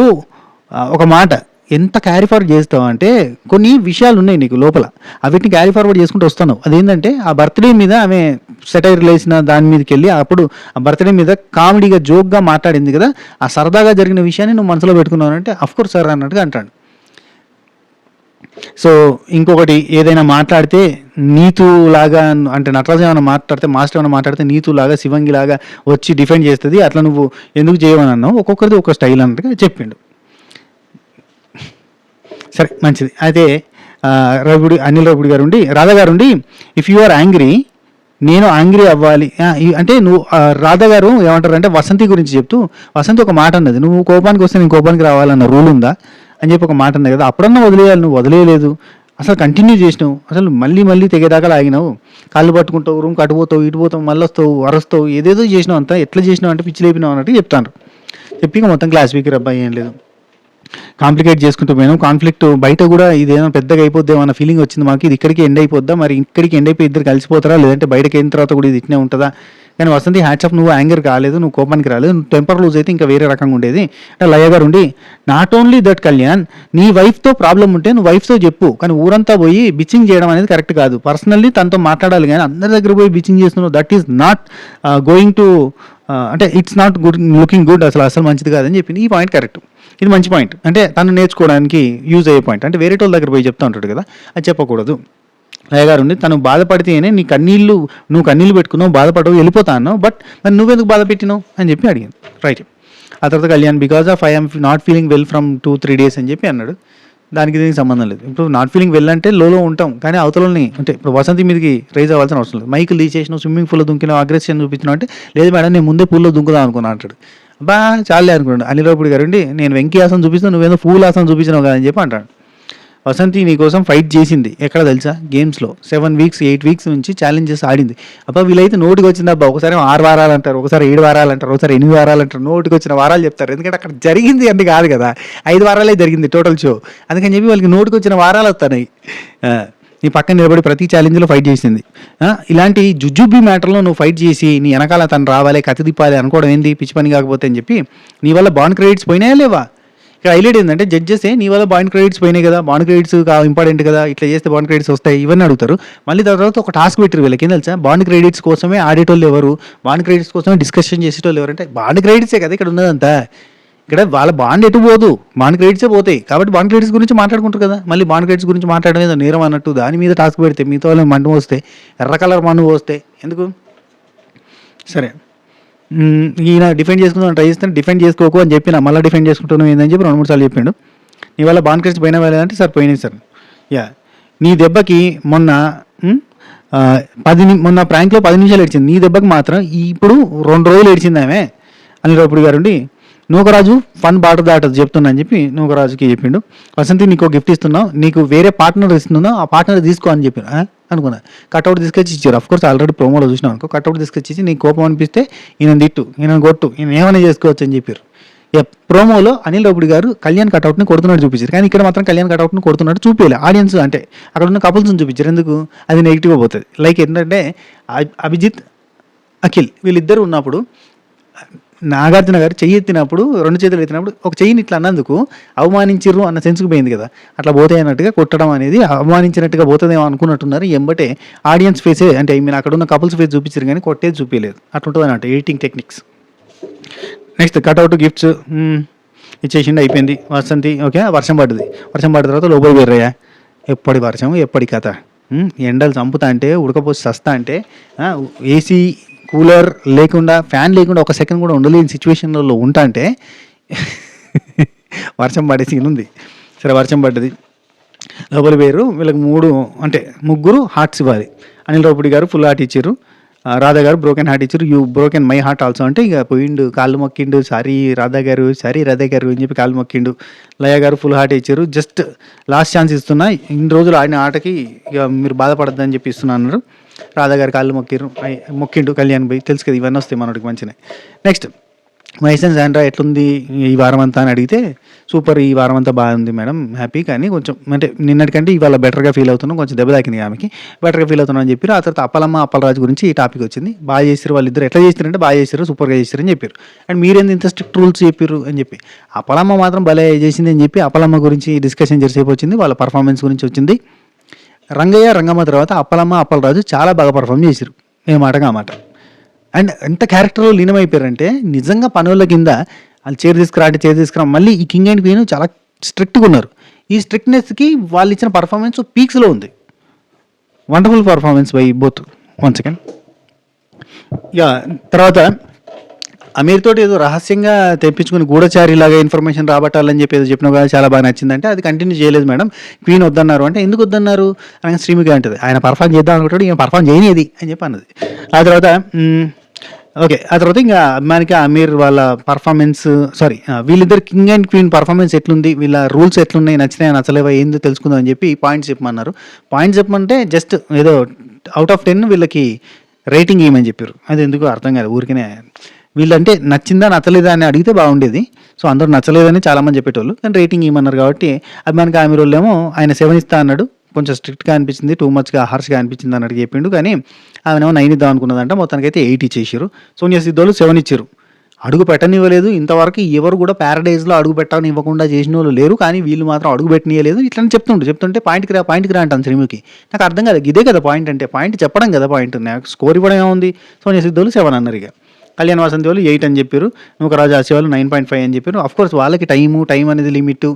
ఒక మాట ఎంత క్యారీ ఫార్వర్డ్ చేస్తావు అంటే, కొన్ని విషయాలు ఉన్నాయి నీకు లోపల, వీటిని క్యారీ ఫార్వర్డ్ చేసుకుంటూ వస్తాను. అదేంటంటే ఆ బర్త్డే మీద ఆమె సెటైర్ లేసిన దాని మీదకి వెళ్ళి అప్పుడు ఆ బర్త్డే మీద కామెడీగా జోక్గా మాట్లాడింది కదా, ఆ సరదాగా జరిగిన విషయాన్ని నువ్వు మనసులో పెట్టుకున్నావు అంటే అఫ్కోర్స్ సార్ అన్నట్టుగా అంటాడు. సో ఇంకొకటి, ఏదైనా మాట్లాడితే నీతులాగా, అంటే నటరాజు ఏమైనా మాట్లాడితే, మాస్టర్ ఏమైనా మాట్లాడితే నీతులాగా శివంగిలాగా వచ్చి డిఫెండ్ చేస్తుంది, అట్లా నువ్వు ఎందుకు చేయవని అన్నావు, ఒక్కొక్కరిది ఒక స్టైల్ అన్నట్టుగా చెప్పిండు. సరే మంచిది. అయితే అనిల్ రావిపూడి గారు ఉండి, రాధా గారు ఉండి, ఇఫ్ యు ఆర్ యాంగ్రీ, నేను యాంగ్రీ అవ్వాలి అంటే నువ్వు రాధా గారు ఏమంటారంటే వసంతి గురించి చెప్తూ, వసంతి ఒక మాట అన్నది, నువ్వు కోపానికి వస్తే నేను కోపానికి రావాలన్న రూల్ ఉందా అని చెప్పి ఒక మాట అన్నది కదా, అప్పుడన్నా వదిలేయాలి, నువ్వు వదిలేయలేదు, అసలు కంటిన్యూ చేసినావు, అసలు మళ్ళీ తెగేదాకా ఆగినావు, కాళ్ళు పట్టుకుంటావు, రూమ్ కట్టుపోతావు, ఇటు పోతావు, మళ్ళీ వస్తావు, అరుస్తావు, ఏదేదో చేసినావు, అంతా ఎట్లా చేసినావు అంటే పిచ్చి లేపినావు అన్నట్టు చెప్తాను. చెప్పి మొత్తం క్లాస్ స్పీకర్ అబ్బాయి ఏం లేదు, కాంప్లికేట్ చేసుకుంటూ పోయాను, కాన్ఫ్లిక్ట్ బయట కూడా ఇదేమో పెద్దగా అయిపోద్దాం అన్న ఫీలింగ్ వచ్చింది మాకు, ఇది ఇక్కడికి ఎండ్ అయిపోద్దా, మరి ఇక్కడికి ఎండ్ అయిపోయి ఇద్దరు కలిసిపోతారా, లేదంటే బయటకి అయిన తర్వాత కూడా ఇది ఇట్నే ఉంటుందా. కానీ వసంతి హ్యాట్స్ ఆఫ్, నువ్వు యాంగర్ కాలేదు, నువ్వు కోపానికి రాలేదు, నువ్వు టెంపర్ లూజ్ అయితే ఇంకా వేరే రకంగా ఉండేది. లయ గారు ఉండి, నాట్ ఓన్లీ దట్ కళ్యాణ్, నీ వైఫ్తో ప్రాబ్లం ఉంటే నువ్వు వైఫ్తో చెప్పు, కానీ ఊరంతా పోయి బిచ్చింగ్ చేయడం అనేది కరెక్ట్ కాదు, పర్సనల్లీ తనతో మాట్లాడాలి, కానీ అందరి దగ్గర పోయి బిచ్చింగ్ చేస్తున్నావు, that is not going to అంటే it's not good looking good, అసలు మంచిది కాదని చెప్పింది. ఈ పాయింట్ కరెక్ట్, ఇది మంచి పాయింట్, అంటే తను నేర్చుకోవడానికి యూజ్ అయ్యే పాయింట్, అంటే వేరే వాళ్ళ దగ్గర పోయి చెప్తా ఉంటాడు కదా, అది చెప్పకూడదు. అయ్యగారు ఉండి, తను బాధపడితేనే నువ్వు కన్నీళ్ళు పెట్టుకున్నావు, బాధపడవు, వెళ్ళిపోతా అన్నావు, బట్ మరి నువ్వెందుకు బాధ పెట్టినావు అని చెప్పి అడిగింది. రైట్. ఆ తర్వాత Kalyan, because of I am not feeling well from 2-3 days అని చెప్పి అన్నాడు. దానికి దీనికి సంబంధం లేదు. ఇప్పుడు నాట్ ఫీలింగ్ వెల్ అంటే లోలో ఉంటాం, కానీ అవతలని అంటే ఇప్పుడు వసంతి మీదకి రైజ్ అవ్వాల్సిన అవసరం లేదు. మైకులు తీసేసినావు, స్విమ్మింగ్ పూల్లో దుంకినావు, అగ్రెషన్ చూపించినావు అంటే, లేదు మేడం నేను ముందే పూల్లో దుంకుదాం అనుకున్నా అంటాడు. బా చాలే అనుకున్నాడు. అనిల్ రావిపూడి గారు అండి, నేను వెంకీ ఆసనం చూపిస్తాను, నువ్వేదో పూల్ ఆసనం చూపించినావు కదా అని చెప్పి అంటాడు. వసంతి నీకోసం ఫైట్ చేసింది ఎక్కడ తెలుసా, గేమ్స్లో 7 weeks 8 weeks నుంచి ఛాలెంజెస్ ఆడింది. అబ్బా వీళ్ళైతే నోటికి వచ్చింది అబ్బా, ఒకసారి 6 వారాలు అంటారు, ఒకసారి 7 వారాలు అంటారు, ఒకసారి 8 వారాలు అంటారు, నోటికి వచ్చిన వారాలు చెప్తారు, ఎందుకంటే అక్కడ జరిగింది అంటే కాదు కదా, 5 వారాలే జరిగింది టోటల్ షో, అందుకని చెప్పి వాళ్ళకి నోటికి వచ్చిన వారాలు వస్తున్నాయి. నీ పక్కన నిలబడి ప్రతి ఛాలెంజ్లో ఫైట్ చేసింది. ఇలాంటి జుజుబీ మ్యాటర్లో నువ్వు ఫైట్ చేసి నీ వెనకాల తను రావాలి, కత్తి తిప్పాలి అనుకోవడం ఏంది, పిచ్చి పని కాకపోతే అని చెప్పి నీ వల్ల బాండ్ క్రెడిట్స్ పోయినాయా లేవా. ఇక్కడ హైలైట్ ఏంటంటే జడ్జెసే నీ వల్ల బాండ్ క్రెడిట్స్ పోయినాయి కదా, బాండ్ క్రెడిట్స్ ఇంపార్టెంట్ కదా, ఇట్లా చేస్తే బాండ్ క్రెడిట్స్ వస్తాయి, ఇవన్నీ అడుగుతారు. మళ్ళీ తర్వాత ఒక టాస్క్ పెట్టారు వీళ్ళకి, ఏం తెలుసా, బాండ్ క్రెడిట్స్ కోసమే ఆడేటోళ్ళు ఎవరు, బాండ్ క్రెడిట్స్ కోసమే డిస్కషన్ చేసేటోళ్ళు ఎవరు అంటే బాండ్ క్రెడిట్సే కదా ఇక్కడ ఉన్నదంతా. ఇక్కడ వాళ్ళ బాండ్ ఎటు పోదు, బాండ్ క్రెడిట్సే పోతాయి, కాబట్టి బాండ్ క్రెడిట్స్ గురించి మాట్లాడుకుంటారు కదా. మళ్ళీ బాండ్ క్రెడిట్స్ గురించి మాట్లాడడం నేరం అన్నట్టు దాని మీద టాస్క్ పెడితే మిగతా వాళ్ళని మండు వస్తే, ఎర్ర కలర్ మండు వస్తే ఎందుకు. సరే, ఈయన డిఫెండ్ చేసుకుందాం ట్రై చేస్తాను, డిఫెండ్ చేసుకోకు అని చెప్పిన, మళ్ళీ డిఫెండ్ చేసుకుంటున్నాను ఏందని చెప్పి 2-3 సార్లు చెప్పిండు. నీ వల్ల బాండ్ క్రెడిట్స్ పోయినా వెళ్ళాలంటే సార్ పోయినాయి సార్. నీ దెబ్బకి మొన్న ప్రాంక్లో 10 నిమిషాలు ఏడ్చింది, నీ దెబ్బకి మాత్రం ఇప్పుడు 2 రోజులు ఏడ్చింది ఆమె. అనిల్ రావిపూడి గారు ఉండి, నూకరాజు ఫన్ బాట దాటదు చెప్తున్నా అని చెప్పి నూకరాజుకి చెప్పిండు. వసంతి నీకు గిఫ్ట్ ఇస్తున్నావు, నీకు వేరే పార్ట్నర్ ఇస్తున్నావు, ఆ పార్ట్నర్ తీసుకో అని చెప్పి అనుకున్నా. కట్అవుట్ తీసుకొచ్చి ఇచ్చారు. అఫ్కోర్స్ ఆల్రెడీ ప్రోమోలో చూసినాం అనుకో, కట్అవుట్ తీసుకొచ్చి ఇచ్చి నీకు కోపం అనిపిస్తే ఈయన తిట్టు, ఈయన కొట్టు, ఈయన ఏమైనా చేసుకోవచ్చు అని చెప్పారు. ప్రోమోలో అనిల్ రావిపూడి గారు కళ్యాణ్ కట్అవుట్ని కొడుతున్నట్టు చూపించారు, కానీ ఇక్కడ మాత్రం కళ్యాణ్ కట్అవుట్ని కొడుతున్నట్టు చూపించాలి ఆడియన్స్, అంటే అక్కడ ఉన్న కపుల్స్ని చూపించారు. ఎందుకు, అది నెగిటివ్గా పోతుంది. లైక్ ఏంటంటే అభిజిత్ అఖిల్ వీళ్ళిద్దరు ఉన్నప్పుడు నాగార్జున గారు చెయ్యి ఎత్తినప్పుడు 2 చేతులు ఎత్తినప్పుడు ఒక చెయ్యిని ఇట్లా అన్నందుకు అవమానించిర్రు అన్న సెన్స్కి పోయింది కదా, అట్లా పోతే అన్నట్టుగా కొట్టడం అనేది అవమానించినట్టుగా పోతుందేమో అనుకున్నట్టున్నారు. ఎంబటే ఆడియన్స్ ఫేసే అంటే అక్కడ ఉన్న కపుల్స్ ఫేస్ చూపించారు కానీ కొట్టేది చూపించలేదు. అట్లా ఉంటుంది అన్నట్టు editing techniques. Next cutout gifts ఇచ్చేసిండి, అయిపోయింది. వసంతి ఓకే, వర్షం పడ్డది, వర్షం పడిన తర్వాత లోపలికి పోయారయ్యా, ఎప్పటి వర్షం ఎప్పటి కథ, ఎండలు చంపుతా అంటే ఉడకపోసి సస్తా అంటే ఏసీ కూలర్ లేకుండా ఫ్యాన్ లేకుండా ఒక సెకండ్ కూడా ఉండలేని సిచ్యువేషన్లలో ఉంటా అంటే వర్షం పడే సీన్ ఉంది. సరే వర్షం పడ్డది, లోపల పేరు వీళ్ళకి 3 హార్ట్స్ ఇవ్వాలి. అనిల్ రావిపూడి గారు ఫుల్ హార్ట్ ఇచ్చారు, రాధా గారు బ్రోకెన్ హార్ట్ ఇచ్చారు. You broken my heart also అంటే ఇక పోయిండు, కాళ్ళు మొక్కిండు, సారీ రాధా గారు అని చెప్పి కాళ్ళు మొక్కిండు. లయ గారు ఫుల్ హార్ట్ ఇచ్చారు, జస్ట్ లాస్ట్ ఛాన్స్ ఇస్తున్నా, ఇన్ని రోజులు ఆడిన ఆటకి ఇక మీరు బాధపడద్దని చెప్పి ఇస్తున్నారు. రాధా గారి కాళ్ళు మొక్కిండు కళ్యాణ్ భాయ్, తెలుసు కదా ఇవన్నీ వస్తాయి మనోడికి మంచిగా. నెక్స్ట్ మహేష్ అండ్ శాండ్రా ఎట్లుంది ఈ వారం అంతా అని అడిగితే, సూపర్, ఈ వారం అంతా బాగుంది మేడం, హ్యాపీ, కానీ కొంచెం అంటే నిన్నటికంటే ఇవాళ బెటర్గా ఫీల్ అవుతున్నాం, కొంచెం దెబ్బ తాకింది ఆమెకి, బెటర్గా ఫీల్ అవుతున్నాం అని చెప్పారు. ఆ తర్వాత అప్పలరాజు గురించి ఈ టాపిక్ వచ్చింది. బాగా చేశారు వాళ్ళిద్దరు, ఎట్లా చేస్తారంటే బాగా చేశారు, సూపర్గా చేశారు అని చెప్పారు. అండ్ మీరేంది ఇంత స్ట్రిక్ట్ రూల్స్ చెప్పారు అని చెప్పి, అప్పలమ్మ మాత్రం భలే చేసింది అని చెప్పి అప్పలమ్మ గురించి డిస్కషన్ జరిసేపు వచ్చింది, వాళ్ళ పర్ఫార్మెన్స్ గురించి వచ్చింది. రంగమ్మ తర్వాత అప్పలరాజు చాలా బాగా పర్ఫామ్ చేశారు, ఏ మాటగా ఆ మాట. అండ్ ఎంత క్యారెక్టర్లో లీనమైపోయారంటే నిజంగా పనుల కింద వాళ్ళు చైర్ తీసుకురా, మళ్ళీ ఈ కింగ్ అండ్ క్వీన్ చాలా స్ట్రిక్ట్గా ఉన్నారు. ఈ స్ట్రిక్ట్నెస్కి వాళ్ళు ఇచ్చిన పర్ఫార్మెన్స్ పీక్స్లో ఉంది. Wonderful performance by both. 1 second. ఇక తర్వాత అమీర్ తోటి ఏదో రహస్యంగా తెప్పించుకుని గూఢచారిలాగా ఇన్ఫర్మేషన్ రాబట్టాలని చెప్పి ఏదో చెప్పినా కదా చాలా బాగా నచ్చిందంటే అది కంటిన్యూ చేయలేదు మేడం, క్వీన్ వద్దన్నారు అంటే ఎందుకు వద్దన్నారు అని శ్రీముఖి అంటది. ఆయన పర్ఫామ్ చేద్దాం అనుకుంటాడు, ఈయన పర్ఫామ్ చేయనిది అని చెప్పి అన్నది. ఆ తర్వాత ఓకే, ఆ తర్వాత ఇంకా అభిమానికి అమీర్ వాళ్ళ పర్ఫార్మెన్స్ వీళ్ళిద్దరు కింగ్ అండ్ క్వీన్ పర్ఫార్మెన్స్ ఎట్లుంది, వీళ్ళ రూల్స్ ఎట్లున్నాయి, నచ్చినాయా నచ్చలేవా ఏందో తెలుసుకుందాం అని చెప్పి పాయింట్స్ చెప్పమన్నారు. పాయింట్స్ చెప్పమంటే జస్ట్ ఏదో అవుట్ ఆఫ్ 10 వీళ్ళకి రేటింగ్ ఇవ్వమని చెప్పారు. అది ఎందుకు అర్థం కాదు, ఊరికనే వీళ్ళంటే నచ్చిందా నచ్చలేదా అని అడిగితే బాగుండేది. సో అందరూ నచ్చలేదని చాలామంది చెప్పేటోళ్ళు, కానీ రేటింగ్ ఇవ్వమన్నారు కాబట్టి అభిమానికి ఆమె వాళ్ళు ఏమో ఆయన 7 ఇస్తా అన్నాడు, కొంచెం స్ట్రిక్ట్గా అనిపించింది, టూ మచ్గా హార్ష్గా అనిపించింది అన్నట్టు చెప్పిండు. కానీ ఆమెనేమో 9 ఇద్దాం అనుకున్నదంట, మొత్తానికైతే 8 ఇచ్చేసారు. సోనియా సిద్ధోళ్ళు 7 ఇచ్చారు. అడుగు పెట్టనివ్వలేదు, ఇంతవరకు ఎవరు కూడా ప్యారడైజ్లో అడుగు పెట్టనివ్వకుండా చేసిన వాళ్ళు లేరు, కానీ వీళ్ళు మాత్రం అడుగు పెట్టనియలేదు. ఇట్లని చెప్తుంటే పాయింట్కి రా అంటాను శ్రీముఖి. నాకు అర్థం కాదు, ఇదే కదా పాయింట్ అంటే, పాయింట్ చెప్పడం కదా పాయింట్, నాకు స్కోర్ ఇవ్వడం ఏముంది. సోనియా సిద్ధోళ్ళు 7 అన్నారు. ఇక కళ్యాణ్ వాసంతి వాళ్ళు 8 అని చెప్పారు, నూకరాజు ఆసే వాళ్ళు 9.5 అని చెప్పారు. అఫ్కోర్స్ వాళ్ళకి టైం అనేది లిమిట్,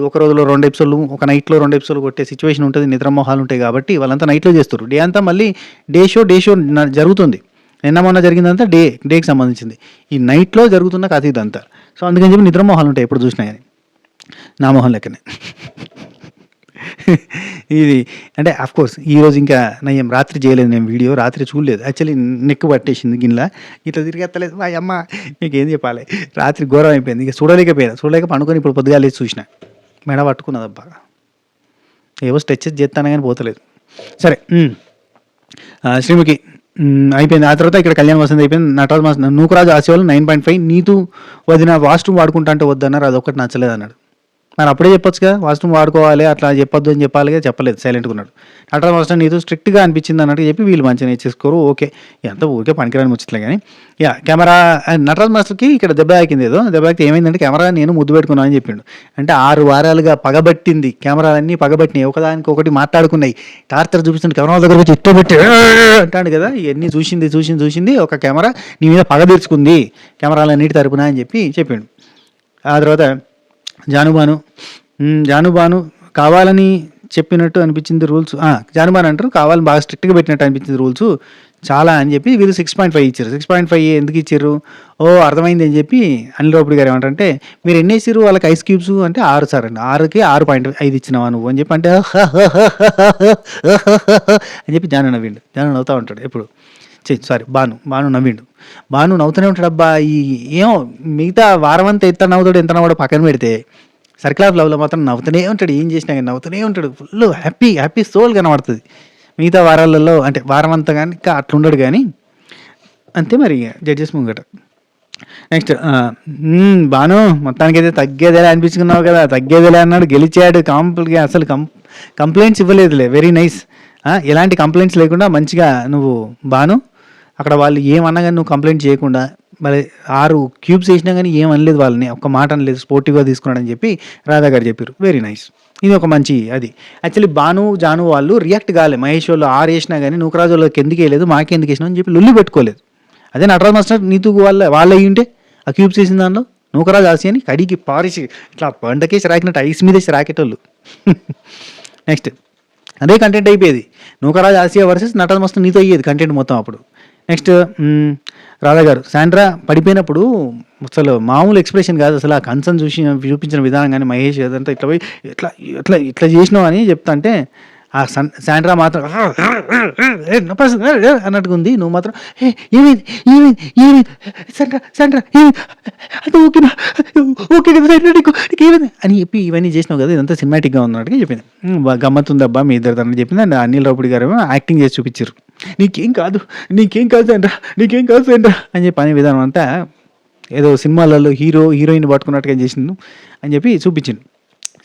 ఒక రోజులో 2 ఎపిసోడ్లు, ఒక నైట్లో 2 ఎపిసోడ్లు కొట్టే సిచ్యువేషన్ ఉంటుంది, నిద్రమోహాలు ఉంటాయి కాబట్టి వాళ్ళంతా నైట్లో చేస్తారు. డే అంతా మళ్ళీ డే షో జరుగుతుంది. నిన్న మొన్న జరిగిందంతా డేకి సంబంధించింది, ఈ నైట్లో జరుగుతున్న కథ ఇదంతా. సో అందుకని చెప్పి నిద్రమోహాలు ఉంటాయి ఎప్పుడు చూసినా కానీ, నా మొహం లెక్కనే. ఇది అంటే అఫ్కోర్స్ ఈరోజు ఇంకా నయ్యం రాత్రి చేయలేదు, నేను వీడియో రాత్రి చూడలేదు. యాక్చువల్లీ నెక్కు పట్టేసింది గిన్నెలా, ఇట్లా తిరిగెత్తలేదు. మా అమ్మ మీకు ఏం చెప్పాలి, రాత్రి ఘోరం అయిపోయింది, ఇక చూడలేక పండుకొని ఇప్పుడు పొద్దుగా లేచి చూసిన, మెడ పట్టుకున్నదబ్బా, ఏవో స్ట్రెచెస్ చేస్తాను కానీ పోతలేదు. సరే శ్రీముఖి అయిపోయింది. ఆ తర్వాత ఇక్కడ కళ్యాణ్ వసంతి అయిపోయింది. నటరాజ్ నూకరాజు ఆశేవాళ్ళు 9.5. నీతు వదిన వాష్రూమ్ వాడుకుంటా అంటే వద్దన్నారు, అది ఒక్కటి నచ్చలేదు అన్నాడు. మరి అప్పుడే చెప్పొచ్చు కదా, వాష్రూమ్ వాడుకోవాలి అట్లా చెప్పొద్దు అని చెప్పాలిగా, చెప్పలేదు, సైలెంట్గా ఉన్నాడు. నటరాజ్ మాస్టర్ నీతో స్ట్రిక్ట్గా అనిపించింది అన్నట్టు చెప్పి వీళ్ళు మంచిగా నేర్చేసుకోరు. ఓకే, ఎంత ఊరికే పనికిరాని ముచ్చట్లే కానీ. కెమెరా నటరాజ్ మాస్టర్కి ఇక్కడ దెబ్బ తాకింది, దెబ్బ ఏమైందంటే కెమెరా నేను ముద్దు పెట్టుకున్నాను అని చెప్పిండు. అంటే 6 వారాలుగా పగబట్టింది, కెమెరాలన్నీ పగబట్టినాయి, ఒకదానికి ఒకటి మాట్లాడుకున్నాయి, టార్చర్ చూపిస్తుంది, కెమెరా దగ్గర వచ్చి ఇట్టబెట్టి అంటాడు కదా, ఇవన్నీ చూసింది ఒక కెమెరా నీ మీద పగ తీర్చుకుంది కెమెరాలన్నిటి తరపున అని చెప్పి చెప్పిండు. ఆ తర్వాత జానుబాను కావాలని చెప్పినట్టు అనిపించింది రూల్స్, జానుబాను అంటారు కావాలని బాగా స్ట్రిక్ట్గా పెట్టినట్టు అనిపించింది రూల్స్ చాలా అని చెప్పి వీళ్ళు 6.5 ఇచ్చారు. 6.5 ఎందుకు ఇచ్చారు, అర్థమైంది అని చెప్పి అనిల్ రావుపూడి గారు ఏమంటారంటే, మీరు ఎన్ని వేసారు వాళ్ళకి ఐస్ క్యూబ్స్ అంటే 6 సార్ అండి, 6కి 6.5 ఇచ్చినావా నువ్వు అని చెప్పి అంటే అని చెప్పి జాను నవ్వుతూ ఉంటాడు ఎప్పుడు. బాను నవ్విండు. బాను నవ్వుతూనే ఉంటాడు. అబ్బా ఏమో మిగతా వారం అంతా ఎంత నవ్వుతాడు పక్కన పెడితే, సర్కిల్ ఆఫ్ లవ్లో మాత్రం నవ్వుతూనే ఉంటాడు, ఏం చేసినా కానీ నవ్వుతూనే ఉంటాడు, ఫుల్ హ్యాపీ సోల్ కనబడుతుంది. మిగతా వారాలలో అంటే వారం అంతా కానీ ఇంకా అట్లుండడు కానీ అంతే. మరి జడ్జెస్ ముంగట నెక్స్ట్ బాను మొత్తానికైతే తగ్గేదేలే అనిపించుకున్నావు కదా, తగ్గేదేలే అన్నాడు, గెలిచాడు. అసలు కంప్లైంట్స్ ఇవ్వలేదులే, వెరీ నైస్. ఎలాంటి కంప్లైంట్స్ లేకుండా మంచిగా నువ్వు బాను అక్కడ వాళ్ళు ఏమన్నా కానీ నువ్వు కంప్లైంట్ చేయకుండా మరి 6 క్యూబ్స్ వేసినా కానీ ఏమనలేదు, వాళ్ళని ఒక్క మాట అనలేదు, స్పోర్టివ్గా తీసుకున్నాడని చెప్పి రాధా గారు చెప్పారు. వెరీ నైస్, ఇది ఒక మంచి అది. యాక్చువల్లీ జాను వాళ్ళు రియాక్ట్ కాలే, మహేష్ వాళ్ళు 6 వేసినా కానీ నూకరాజు వాళ్ళకి ఎందుకు వేయలేదు, మాకెందుకు వేసినా అని చెప్పి లొల్లి పెట్టుకోలేదు. అదే నటరాజ్ మాస్టర్ నీతు వాళ్ళు అయ్యి ఉంటే ఆ క్యూబ్స్ వేసిన దానిలో నూకరాజు ఆసి అని కడిగి పారేసి ఇట్లా పంటకేసి రాకినట్టు ఐస్ మీదేసి రాకేటోళ్ళు. నెక్స్ట్ అదే కంటెంట్ అయిపోయేది, Nookaraju Asia versus Nataraj master నీతో అయ్యేది కంటెంట్ మొత్తం అప్పుడు. నెక్స్ట్ రాధా గారు శాండ్రా పడిపోయినప్పుడు అసలు మామూలు ఎక్స్ప్రెషన్ కాదు, అసలు ఆ కన్సర్న్ చూపించిన విధానం కానీ మహేష్ అదంతా ఇట్లా పోయి ఇట్లా చేసినావు అని చెప్తా అంటే ఆ శాండ్రా మాత్రం అన్నట్టుగా ఉంది, నువ్వు మాత్రం ఏమైంది శాండ్రా ఓకే ఏమైంది అని చెప్పి ఇవన్నీ చేసినావు కదా, ఇదంతా సినిమాటిక్గా ఉన్నట్టుగా చెప్పింది. గమ్మత్తుందబ్బా మీ ఇద్దరు తనని చెప్పింది. అండ్ అనిల్ రావుపూడి గారు యాక్టింగ్ చేసి చూపించారు, నీకేం కాదు శాండ్రా అని చెప్పి అనే విధానం అంతా ఏదో సినిమాలలో హీరోయిన్ పట్టుకున్నట్టుగా చేసిండు అని చెప్పి చూపించిండు.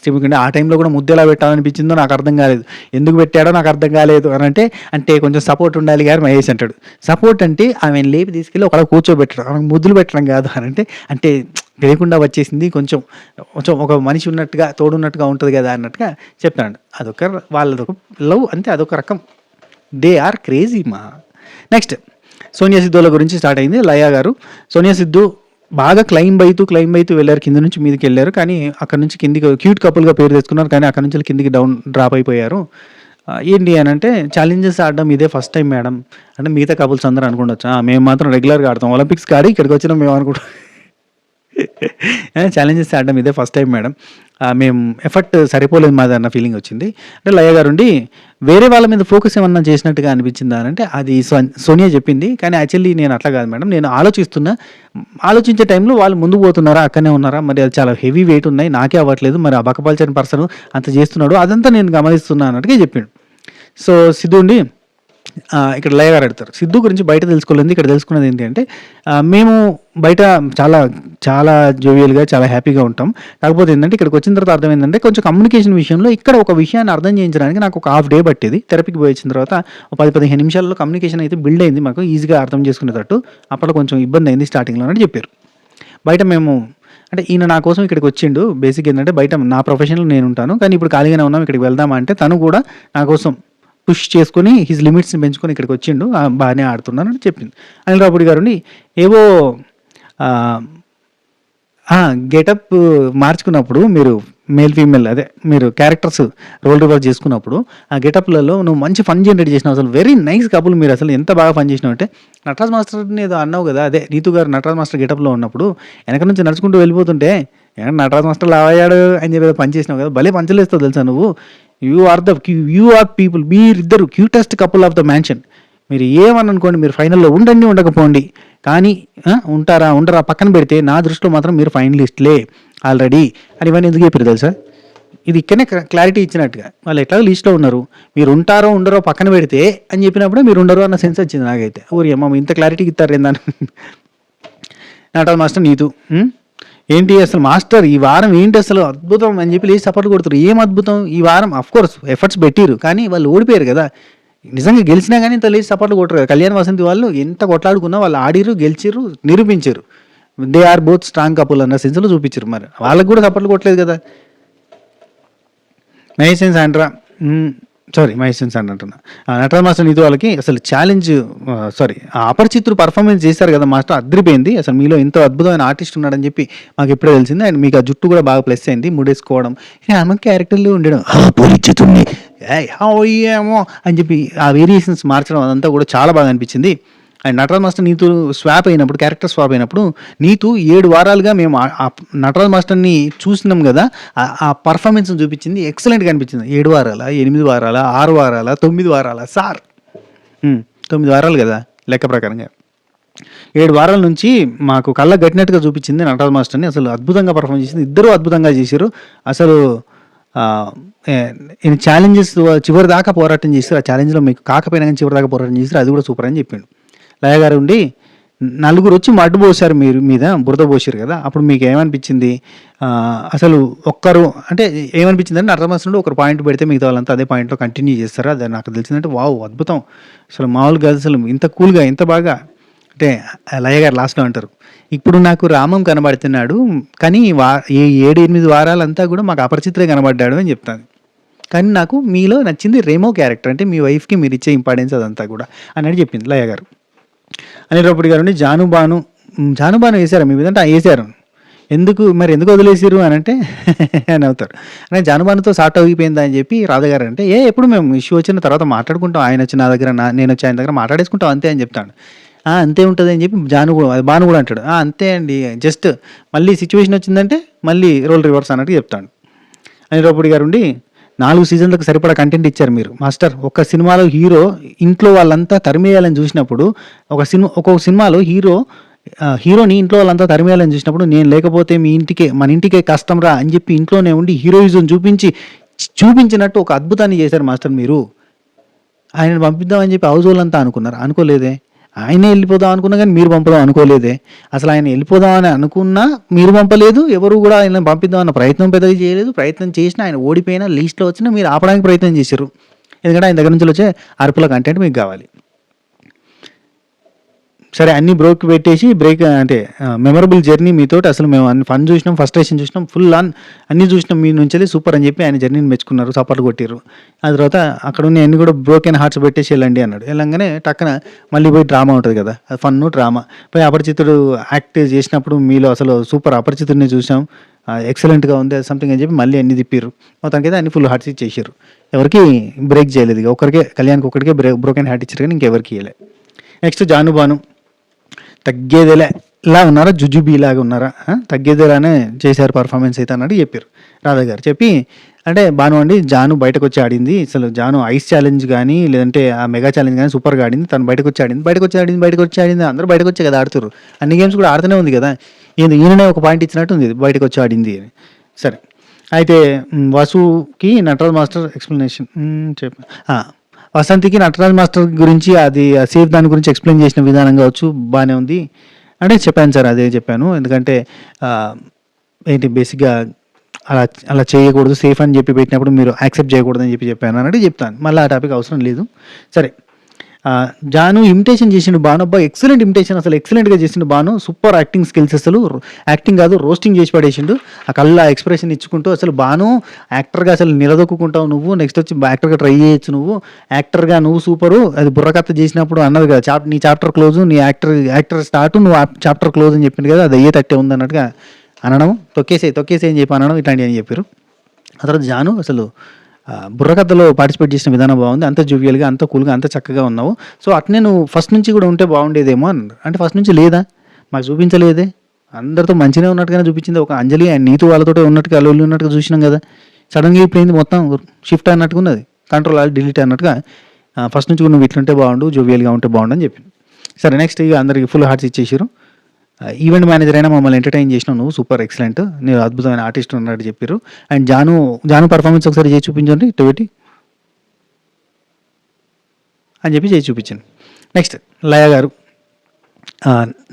ఎందుకంటే ఆ టైంలో కూడా ముద్దు ఎలా పెట్టాలనిపించిందో నాకు అర్థం కాలేదు, ఎందుకు పెట్టాడో నాకు అర్థం కాలేదు అని అంటే కొంచెం సపోర్ట్ ఉండాలి గారు మహేష్ అంటాడు. సపోర్ట్ అంటే ఆమెను లేపి తీసుకెళ్ళి ఒకళ్ళ కూర్చోబెట్టడం, ఆమె ముద్దులు పెట్టడం కాదు అంటే తెలియకుండా వచ్చేసింది, కొంచెం ఒక మనిషి ఉన్నట్టుగా తోడున్నట్టుగా ఉంటుంది కదా అన్నట్టుగా చెప్తాడు. వాళ్ళదొక లవ్ అంతే, అదొక రకం, దే ఆర్ క్రేజీ మా. నెక్స్ట్ సోనియా సిద్ధుల గురించి స్టార్ట్ అయింది. లయా గారు సోనియా సిద్ధు బాగా క్లైంబ్ అవుతూ వెళ్ళారు, కింద నుంచి మీదకి వెళ్ళారు, కానీ అక్కడ నుంచి కిందికి క్యూట్ కపుల్గా పేరు తెచ్చుకున్నారు, కానీ అక్కడ నుంచి కిందికి డ్రాప్ అయిపోయారు. ఏంటి అని అంటే ఛాలెంజెస్ ఆడడం ఇదే ఫస్ట్ టైం మేడం అంటే మిగతా కపుల్స్ అందరూ అనుకుండొచ్చు మేము మాత్రం రెగ్యులర్గా ఆడతాం ఒలింపిక్స్కి ఆడి ఇక్కడికి వచ్చినాం మేము అనుకుంటాం ఛాలెంజెస్ ఆడడం ఇదే ఫస్ట్ టైం మేడం మేము ఎఫర్ట్ సరిపోలేదు మాది అన్న ఫీలింగ్ వచ్చింది. అంటే లయ గారు ఉండి వేరే వాళ్ళ మీద ఫోకస్ ఏమన్నా చేసినట్టుగా అనిపించిందా అంటే అది సోనియా చెప్పింది. కానీ యాక్చువల్లీ నేను అట్లా కాదు మేడం, నేను ఆలోచించే టైంలో వాళ్ళు ముందుకు పోతున్నారా అక్కడనే ఉన్నారా, మరి అది చాలా హెవీ వెయిట్ ఉన్నాయి నాకే అవ్వట్లేదు, మరి ఆ బకపల్చని పర్సన్ అంత చేస్తున్నాడు అదంతా నేను గమనిస్తున్నా అన్నట్టుగా చెప్పిండు. సో సిద్ధు ఉండి ఇక్కడ లయ గారు అడుగుతారు సిద్ధు గురించి బయట తెలుసుకోలేదు, ఇక్కడ తెలుసుకున్నది ఏంటి అంటే మేము బయట చాలా చాలా జోవియల్గా చాలా హ్యాపీగా ఉంటాం. కాకపోతే ఏంటంటే ఇక్కడికి వచ్చిన తర్వాత అర్థమైందంటే కొంచెం కమ్యూనికేషన్ విషయంలో ఇక్కడ ఒక విషయాన్ని అర్థం చేయించడానికి నాకు ఒక హాఫ్ డే పట్టేది. థెరపీకి పోయి వచ్చిన తర్వాత 10-15 నిమిషాల్లో కమ్యూనికేషన్ అయితే బిల్డ్ అయింది, మాకు ఈజీగా అర్థం చేసుకునేటట్టు. అప్పట్లో కొంచెం ఇబ్బంది అయింది స్టార్టింగ్లో అని చెప్పారు. బయట మేము అంటే ఈయన నా కోసం ఇక్కడికి వచ్చిండు. బేసిక్ ఏంటంటే బయట నా ప్రొఫెషన్లో నేను ఉంటాను, కానీ ఇప్పుడు ఖాళీగానే ఉన్నాం ఇక్కడికి వెళ్దామా అంటే తను కూడా నా కోసం పుష్ చేసుకొని హిజ్ లిమిట్స్ని పెంచుకొని ఇక్కడికి వచ్చిండు, బాగానే ఆడుతున్నాను అని చెప్పింది. అనిల్ రావుపూడి గారు ఏవో గెటప్ మార్చుకున్నప్పుడు మీరు మేల్ ఫీమేల్ అదే మీరు క్యారెక్టర్స్ రోల్ రివర్స్ చేసుకున్నప్పుడు ఆ గెటప్లలో నువ్వు మంచి ఫన్ జనరేట్ చేసినావు, అసలు వెరీ నైస్ కపుల్ మీరు అసలు ఎంత బాగా ఫన్ చేసినావు అంటే నటరాజ్ మాస్టర్ని ఏదో అన్నావు కదా, అదే నీతు గారు నటరాజ్ మాస్టర్ గెటప్లో ఉన్నప్పుడు వెనక నుంచి నడుచుకుంటూ వెళ్ళిపోతుంటే నటరాజ్ మాస్టర్ లావయ్యాడు అని చెప్పి పని చేసినావు కదా, భలే పంచలేస్తావు తెలుసా నువ్వు. యూ ఆర్ పీపుల్, మీరిద్దరు cutest couple of the mansion. మీరు ఏమని అనుకోండి, మీరు ఫైనల్లో ఉండండి ఉండకపోండి, కానీ ఉండరా పక్కన పెడితే నా దృష్టిలో మాత్రం మీరు ఫైనలిస్ట్లే ఆల్రెడీ అని ఇవన్నీ ఎందుకు చెప్పారు తెలుసా. ఇది ఇక్కడనే క్లారిటీ ఇచ్చినట్టుగా వాళ్ళు ఎట్లా లిస్ట్లో ఉన్నారు, మీరు ఉంటారో ఉండరో పక్కన పెడితే అని చెప్పినప్పుడే మీరు ఉండరు అన్న సెన్స్ వచ్చింది నాకైతే. ఊరి అమ్మ ఇంత క్లారిటీ ఇస్తారు ఏందని. నటరాజ్ మాస్టర్ నీతు ఏంటి అసలు మాస్టర్ ఈ వారం ఏంటి అసలు అద్భుతం అని చెప్పి లేచి సపోర్ట్ కొడుతారు. ఏం అద్భుతం ఈ వారం, అఫ్కోర్స్ ఎఫర్ట్స్ పెట్టిరు కానీ వాళ్ళు ఓడిపోయారు కదా, నిజంగా గెలిచినా కానీ ఇంత లేచి సపోర్ట్లు కొట్టరు కదా. కళ్యాణ్ వసంతి వాళ్ళు ఎంత కొట్లాడుకున్నా వాళ్ళు ఆడిరు, గెలిచిరు, నిరూపించారు. They are both strong couple అన్న సెన్స్లో చూపించారు. మరి వాళ్ళకి కూడా సపోర్ట్లు కొట్టలేదు కదా. మహేష్ సాండ్రా అంటున్నా నటరాజ్ మాస్టర్ నీతో వాళ్ళకి అసలు ఛాలెంజ్ అపరిచితుడు పర్ఫార్మెన్స్ చేశారు కదా మాస్టర్, అదిరిపోయింది. అసలు మీలో ఎంతో అద్భుతమైన ఆర్టిస్ట్ ఉన్నాడని చెప్పి మాకు ఎప్పుడే తెలిసింది. అండ్ మీకు ఆ జుట్టు కూడా బాగా ప్లస్ అయింది, ముడేసుకోవడం, ఆమె క్యారెక్టర్లో ఉండడం అపరిచితుడిని ఏమో అని చెప్పి ఆ వేరియేషన్స్ మార్చడం అదంతా కూడా చాలా బాగా అనిపించింది. And Nataraj master Neetu character swap అయినప్పుడు నీతు 7 వారాలుగా మేము నటరాజ్ మాస్టర్ని చూసినాం కదా, ఆ పర్ఫార్మెన్స్ని చూపించింది ఎక్సలెంట్గా అనిపించింది. 7 వారాల 8 వారాల 6 వారాల 9 వారాల సార్ 9 వారాలు కదా లెక్క ప్రకారంగా. 7 వారాల నుంచి మాకు కళ్ళ గట్టినట్టుగా చూపించింది నటరాజ్ మాస్టర్ని. అసలు అద్భుతంగా పర్ఫార్మ్ చేసింది, ఇద్దరు అద్భుతంగా చేశారు. అసలు ఛాలెంజెస్ చివరి దాకా పోరాటం చేశారు. ఆ ఛాలెంజ్లో మీకు కాకపోయినా కానీ చివరి దాకా పోరాటం చేశారు, అది కూడా సూపర్ అని చెప్పిండు. లయ గారు ఉండి 4 వచ్చి మడ్డు పోసారు మీరు మీద బురద పోసారు కదా, అప్పుడు మీకు ఏమనిపించింది అసలు ఒక్కరు అంటే ఏమనిపించింది అంటే నటరాజ్ మాస్టర్ ఒకరు పాయింట్ పెడితే మిగతా వాళ్ళంతా అదే పాయింట్లో కంటిన్యూ చేస్తారు. అది నాకు తెలిసిందంటే వావ్ అద్భుతం, అసలు మామూలుగా అసలు ఇంత కూల్గా ఇంత బాగా. అంటే లయ గారు లాస్ట్లో అంటారు ఇప్పుడు నాకు రామం కనబడుతున్నాడు కానీ 7-8 వారాలంతా కూడా మాకు అపరిచితులే కనబడ్డాడు అని చెప్తాను. కానీ నాకు మీలో నచ్చింది రేమో క్యారెక్టర్, అంటే మీ వైఫ్కి మీరు ఇచ్చే ఇంపార్టెన్స్ అదంతా కూడా అన్నట్టు చెప్పింది లయ గారు. అనిల్ రావుపూడి గారు జానుబాను వేశారు మీ మీద అంటే వేసారు, ఎందుకు వదిలేసారు అని అంటే అని అవుతారు. అంటే జానుబానుతో సార్ట్ అయిపోయిందా అని చెప్పి రాధగారు అంటే ఎప్పుడు మేము ఇష్యూ వచ్చిన తర్వాత మాట్లాడుకుంటాం, ఆయన వచ్చి నా దగ్గర నేను వచ్చి ఆయన దగ్గర మాట్లాడేసుకుంటాం అంతే అని చెప్తాను. అంతే ఉంటుంది అని చెప్పి భాను కూడా అంటాడు. అంతే అండి, జస్ట్ మళ్ళీ సిచ్యువేషన్ వచ్చిందంటే మళ్ళీ రోల్ రివర్స్ అన్నట్టు చెప్తాడు. అనిల్ రావుపూడి గారు 4 సీజన్లకు సరిపడా కంటెంట్ ఇచ్చారు మీరు మాస్టర్. ఒక సినిమాలో హీరో ఇంట్లో వాళ్ళంతా తరిమేయాలని చూసినప్పుడు, ఒక్కొక్క సినిమాలో హీరోని ఇంట్లో వాళ్ళంతా తరిమేయాలని చూసినప్పుడు నేను లేకపోతే మన ఇంటికే కష్టం రా అని చెప్పి ఇంట్లోనే ఉండి హీరోయిజం చూపించినట్టు ఒక అద్భుతాన్ని చేశారు మాస్టర్ మీరు. ఆయనను పంపిద్దామని చెప్పి హౌస్ వాళ్ళంతా అనుకున్నారు, అనుకోలేదే. ఆయనే వెళ్ళిపోదాం అనుకున్నా కానీ మీరు పంపుదాం అనుకోలేదే. అసలు ఆయన వెళ్ళిపోదామని అనుకున్నా మీరు పంపలేదు, ఎవరు కూడా ఆయన పంపిద్దామన్న ప్రయత్నం పెద్దగా చేయలేదు. ప్రయత్నం చేసినా ఆయన ఓడిపోయినా లీస్ట్లో వచ్చినా మీరు ఆపడానికి ప్రయత్నం చేశారు, ఎందుకంటే ఆయన దగ్గర నుంచి వచ్చే అరుపుల కంటెంట్ మీకు కావాలి. సరే అన్ని బ్రేక్ పెట్టేసి అంటే మెమరబుల్ జర్నీ మీతోటి అసలు మేము అన్ని ఫన్ చూసినాం, ఫస్ట్రేషన్ చూసినాం, ఫుల్ అన్నీ చూసినాం మీ నుంచి సూపర్ అని చెప్పి ఆయన జర్నీని మెచ్చుకున్నారు, సపోర్ట్ కొట్టారు. ఆ తర్వాత అక్కడ ఉన్న అన్ని కూడా బ్రోకెన్ హార్ట్స్ పెట్టేసి వెళ్ళండి అన్నాడు. వెళ్ళంగానే టక్కన మళ్ళీ పోయి డ్రామా ఉంటుంది కదా, అది ఫన్ డ్రామా పోయి అపరిచితుడు యాక్ట్ చేసినప్పుడు మీలో అసలు సూపర్ అపరిచితుడిని చూసాం, ఎక్సలెంట్గా ఉంది సంథింగ్ అని చెప్పి మళ్ళీ అన్ని తిప్పారు. మొత్తానికైతే అన్ని ఫుల్ హార్ట్స్ ఇచ్చేసారు. ఎవరికి బ్రేక్ చేయలేదు. ఇక ఒకరికే కళ్యాణ్కి ఒకటికే బ్రోకెన్ హార్ట్ ఇచ్చారు కానీ ఇంకెవరికి ఇవ్వలే. నెక్స్ట్ జాను బాను తగ్గేదేలే ఇలా ఉన్నారా, జుజుబీ లాగా ఉన్నారా, తగ్గేదేలానే చేశారు పర్ఫార్మెన్స్ అయితే అన్నట్టు చెప్పారు రాధా గారు. చెప్పి అంటే బాను అండి జాను బయటకు వచ్చి ఆడింది, అసలు జాను ఐస్ ఛాలెంజ్ కానీ లేదంటే ఆ మెగా ఛాలెంజ్ కానీ సూపర్గా ఆడింది, తను బయటకు వచ్చి ఆడింది అందరూ బయటకు వచ్చే కదా ఆడుతారు, అన్ని గేమ్స్ కూడా ఆడుతూనే ఉంది కదా, ఈయననే ఒక పాయింట్ ఇచ్చినట్టు ఉంది బయటకు వచ్చి ఆడింది అని. సరే అయితే వసుకి నటరాజ్ మాస్టర్ ఎక్స్ప్లెనేషన్ వసంతికి నటరాజ్ మాస్టర్ గురించి అది సేఫ్ దాని గురించి ఎక్స్ప్లెయిన్ చేసిన విధానం కావచ్చు బాగానే ఉంది అంటే చెప్పాను సార్, అదే చెప్పాను. ఎందుకంటే ఏంటి బేసిక్గా అలా అలా చేయకూడదు, సేఫ్ అని చెప్పి పెట్టినప్పుడు మీరు యాక్సెప్ట్ చేయకూడదు అని చెప్పాను అన్నట్టు చెప్తాను. మళ్ళీ ఆ టాపిక్ అవసరం లేదు. సరే జాను ఇమిటేషన్ చేసిండు బాను, అబ్బా ఎక్సలెంట్ ఇమిటేషన్, అసలు ఎక్సలెంట్గా చేసిండు బాను, సూపర్ యాక్టింగ్ స్కిల్స్, అసలు యాక్టింగ్ కాదు రోస్టింగ్ చేసి పడేసిండు. ఆ కళ్ళ ఎక్స్ప్రెషన్ ఇచ్చుకుంటూ అసలు బాను యాక్టర్గా అసలు నిలదొక్కుంటావు నువ్వు, నెక్స్ట్ వచ్చి యాక్టర్గా ట్రై చేయొచ్చు నువ్వు, యాక్టర్గా నువ్వు సూపరు, అది బుర్రకథ చేసినప్పుడు అన్నది కదా నీ చాప్టర్ క్లోజ్, నీ యాక్టర్ స్టార్ట్, నువ్వు చాప్టర్ క్లోజ్ అని చెప్పింది కదా, అది అయ్యే తట్టే ఉంది అన్నట్టుగా అనడం, తొక్కేసే అని చెప్పి అనడం ఇట్లాంటివి అని చెప్పారు. ఆ తర్వాత జాను అసలు బుర్రకథలో పార్టిసిపేట్ చేసిన విధానం బాగుంది, అంత జూవియల్గా, అంత కూల్గా, అంత చక్కగా ఉన్నావు, సో అట్నే నువ్వు ఫస్ట్ నుంచి కూడా ఉంటే బాగుండేదేమో అన్నారు. అంటే ఫస్ట్ నుంచి లేదా, మాకు చూపించలేదే, అందరితో మంచిగా ఉన్నట్టుగానే చూపించింది, ఒక అంజలి అండ్ నీతు వాళ్ళతో ఉన్నట్టుగా అల్లు ఉన్నట్టుగా చూసినాం కదా, సడన్గా అయిపోయింది మొత్తం షిఫ్ట్ అన్నట్టుగా ఉన్నది, కంట్రోల్ డిలీట్ అన్నట్టుగా. ఫస్ట్ నుంచి కూడా నువ్వు ఇట్లుంటే బాగుండు, జోవియల్గా ఉంటే బాగుండు అని చెప్పింది. సరే నెక్స్ట్ ఇక అందరికి ఫుల్ హార్ట్స్ ఇచ్చేసారు. ఈవెంట్ మేనేజర్ అయినా మమ్మల్ని ఎంటర్టైన్ చేసినావు నువ్వు, సూపర్ ఎక్సలెంట్, నేను అద్భుతమైన ఆర్టిస్ట్ ఉన్నట్టు చెప్పారు. అండ్ జాను పర్ఫార్మెన్స్ ఒకసారి చేసి చూపించండి ఇటు అని చెప్పి చేసి చూపించాను. నెక్స్ట్ లయ గారు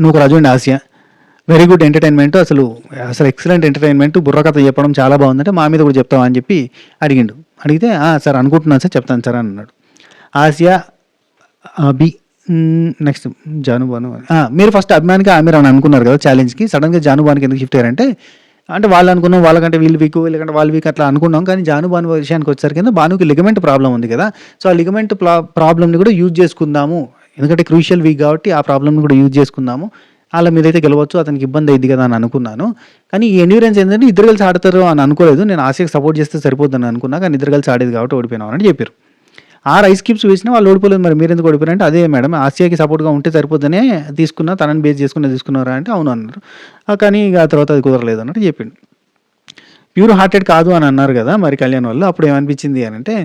నువ్వు Raju and Asiya very good entertainment, అసలు ఎక్సలెంట్ ఎంటర్టైన్మెంట్, బుర్రకథ చెప్పడం చాలా బాగుందంటే మా మీద కూడా చెప్తావా అని చెప్పి అడిగితే సార్ అనుకుంటున్నాను సార్ చెప్తాను సార్ అని అన్నాడు. ఆసియా బి నెక్స్ట్ జానుబాను మీరు ఫస్ట్ అభిమానికి ఆమె అని అనుకున్నారు కదా ఛాలెంజ్కి, సడన్గా జానుబానికి ఎందుకు షిఫ్ట్ అయ్యారంటే అంటే వాళ్ళు అనుకున్నాం వాళ్ళకంటే వీళ్ళు వీక్ వీళ్ళకంటే వాళ్ళు వీక్ అట్లా అనుకున్నాం, కానీ జానుబాను విషయానికి వచ్చేసరికి బానుకి లిగమెంట్ ప్రాబ్లం ఉంది కదా, సో ఆ లిగమెంట్ ప్రాబ్లమ్ని కూడా యూజ్ చేసుకుందాము, ఎందుకంటే క్రూషియల్ వీక్ కాబట్టి ఆ ప్రాబ్లమ్ని కూడా యూజ్ చేసుకుందాము, వాళ్ళ మీద అయితే గెలవచ్చు, అతనికి ఇబ్బంది అయింది కదా అని అనుకున్నాను, కానీ ఈ ఎండ్యూరెన్స్ ఏంటంటే ఇద్దరు కలిసి ఆడతారు అని అనుకోలేదు, నేను ఆసియాకి సపోర్ట్ చేస్తే సరిపోద్దని అనుకున్నా, కానీ ఇద్దరు కలిసి ఆడేది కాబట్టి ఓడిపోయినాం అని చెప్పారు. 6 ఐస్ క్యూబ్స్ వేసినా వాళ్ళు ఓడిపోలేదు, మరి మీరు ఎందుకు ఓడిపోయారంటే అదే మేడం ఆసియాకి సపోర్ట్గా ఉంటే సరిపోద్దనే తీసుకున్నా, తనని బేస్ చేసుకుని తీసుకున్నారా అంటే అవును అన్నారు, కానీ ఇక ఆ తర్వాత అది కుదరలేదు అన్నట్టు చెప్పిండు. ప్యూర్ హార్టెడ్ కాదు అని అన్నారు కదా మరి కళ్యాణ్ వాళ్ళు, అప్పుడు ఏమనిపించింది అని అంటే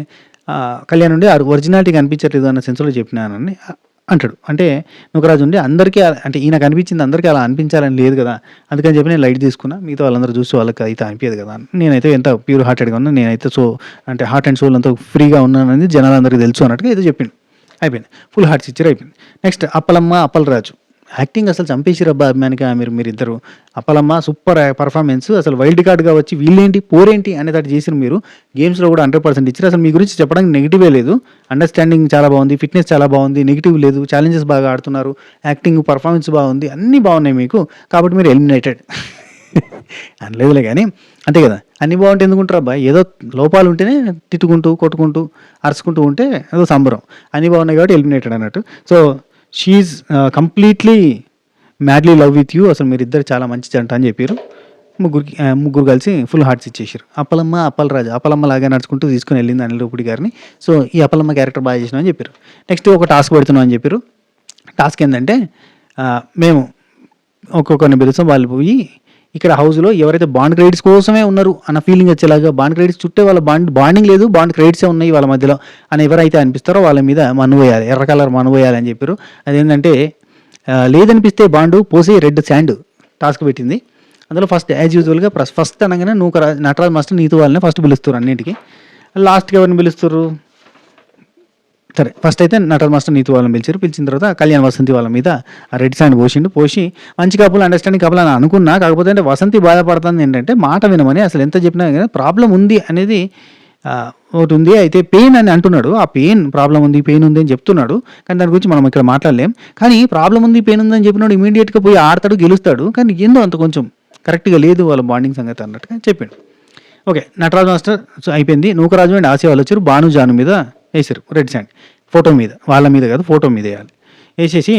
కళ్యాణ్ ఉండి ఒరిజినాలిటీ కనిపించట్లేదు అన్న సెన్స్లో చెప్పినానని అంటాడు. అంటే నుకరాజు ఉండి అందరికీ అంటే ఈయన కనిపించింది అందరికీ అలా అనిపించాలని లేదు కదా, అందుకని చెప్పి నేను లైట్ తీసుకున్నా, మిగతా వాళ్ళందరూ చూసి వాళ్ళకి అయితే అనిపించదు కదా, నేనైతే ఎంత ప్యూర్ హార్టెడ్గా ఉన్నా, నేనైతే అంటే హార్ట్ అండ్ సోల్ అంతా ఫ్రీగా ఉన్నానని జనాలందరికీ తెలుసు అన్నట్టుగా ఏదో చెప్పిండు. అయిపోయింది, ఫుల్ హార్ట్స్ ఇచ్చారు, అయిపోయింది. నెక్స్ట్ అప్పలమ్మ అప్పలరాజు యాక్టింగ్ అసలు చంపేసి రబ్బా అభిమానిగా మీరిద్దరు. అప్పలమ్మ సూపర్ పర్ఫార్మెన్స్, అసలు వైల్డ్ కార్డ్గా వచ్చి వీళ్ళేంటి పోరేంటి అనేటట్టు చేసిన మీరు, గేమ్స్లో కూడా 100% ఇచ్చారు, అసలు మీ గురించి చెప్పడానికి నెగిటివే లేదు, అండర్స్టాండింగ్ చాలా బాగుంది, ఫిట్నెస్ చాలా బాగుంది, నెగిటివ్ లేదు, ఛాలెంజెస్ బాగా ఆడుతున్నారు, యాక్టింగ్ పర్ఫార్మెన్స్ బాగుంది, అన్నీ బాగున్నాయి మీకు, కాబట్టి మీరు ఎలిమినేటెడ్ అనలేదులే కానీ అంతే కదా, అన్నీ బాగుంటే ఎందుకుంటారు అబ్బా, ఏదో లోపాలు ఉంటేనే తిట్టుకుంటూ కొట్టుకుంటూ అరుచుకుంటూ ఉంటే ఏదో సంబరం, అన్నీ బాగున్నాయి కాబట్టి ఎలిమినేటెడ్ అన్నట్టు. So she's completely madly love with you, అసలు మీరిద్దరు చాలా మంచి జంట అని చెప్పారు. ముగ్గురు కలిసి ఫుల్ హార్ట్స్ ఇచ్చేసారు. అప్పలమ్మ అప్పలరాజు అప్పలమ్మ లాగా నడుచుకుంటూ తీసుకుని వెళ్ళింది అనిల్ రూపుడి గారిని. సో ఈ అప్పలమ్మ క్యారెక్టర్ బాగా చేసినాం అని చెప్పారు. నెక్స్ట్ ఒక టాస్క్ పెడుతున్నాం అని చెప్పారు. టాస్క్ ఏంటంటే మేము ఒక్కొక్కరిని పిలుస్తాం, వాళ్ళు పోయి ఇక్కడ హౌస్లో ఎవరైతే బాండ్ క్రెడిట్స్ కోసమే ఉన్నారు అన్న ఫీలింగ్ వచ్చేలాగా, బాండ్ క్రెడిట్స్ చుట్టే వాళ్ళ బాండింగ్ లేదు, బాండ్ క్రెడిట్సే ఉన్నాయి వాళ్ళ మధ్యలో అని ఎవరైతే అనిపిస్తారో వాళ్ళ మీద మన్ను వేయాలి, ఎర్ర కలర్ మన్ను వేయాలి అని చెప్పారు. అదేంటంటే లేదనిపిస్తే బాండు పోసి రెడ్ శాండ్ టాస్క్ పెట్టింది. అందులో ఫస్ట్ యాజ్ యూజువల్గా ఫస్ట్ అనగానే నటరాజ్ మాస్టర్ నీతు వాళ్ళని ఫస్ట్ పిలుస్తారు అన్నింటికి, లాస్ట్కి ఎవరిని పిలుస్తారు, సరే ఫస్ట్ అయితే నటరాజ్ మాస్టర్ నీతు వాళ్ళని పిలిచిన తర్వాత కళ్యాణ్ వసంతి వాళ్ళ మీద ఆ రెడ్ శాండ్ పోసి మంచి కపుల్ అండర్స్టాండింగ్ కపుల్ అని అనుకున్నా, కాకపోతే అంటే వసంతి బాధపడుతుంది ఏంటంటే మాట వినమని, అసలు ఎంత చెప్పినా కానీ ప్రాబ్లం ఉంది అనేది ఒకటి ఉంది, అయితే పెయిన్ అని అంటున్నాడు, ఆ ప్రాబ్లం ఉంది పెయిన్ ఉంది అని చెప్తున్నాడు, కానీ దాని గురించి మనం ఇక్కడ మాట్లాడలేం, కానీ ప్రాబ్లం ఉంది పెయిన్ ఉంది అని చెప్పినాడు ఇమీడియట్గా పోయి ఆడతాడు గెలుస్తాడు, కానీ ఏందో అంత కొంచెం కరెక్ట్గా లేదు వాళ్ళ బాండింగ్ సంగతి అన్నట్టుగా చెప్పిండు. ఓకే నటరాజ్ మాస్టర్ అయిపోయింది. నూకరాజు అండ్ ఆసియా వాళ్ళు వచ్చారు, బాను జాను మీద వేసారు రెడ్ శాండ్, ఫోటో మీద, వాళ్ళ మీద కాదు ఫోటో మీద వేయాలి, వేసేసి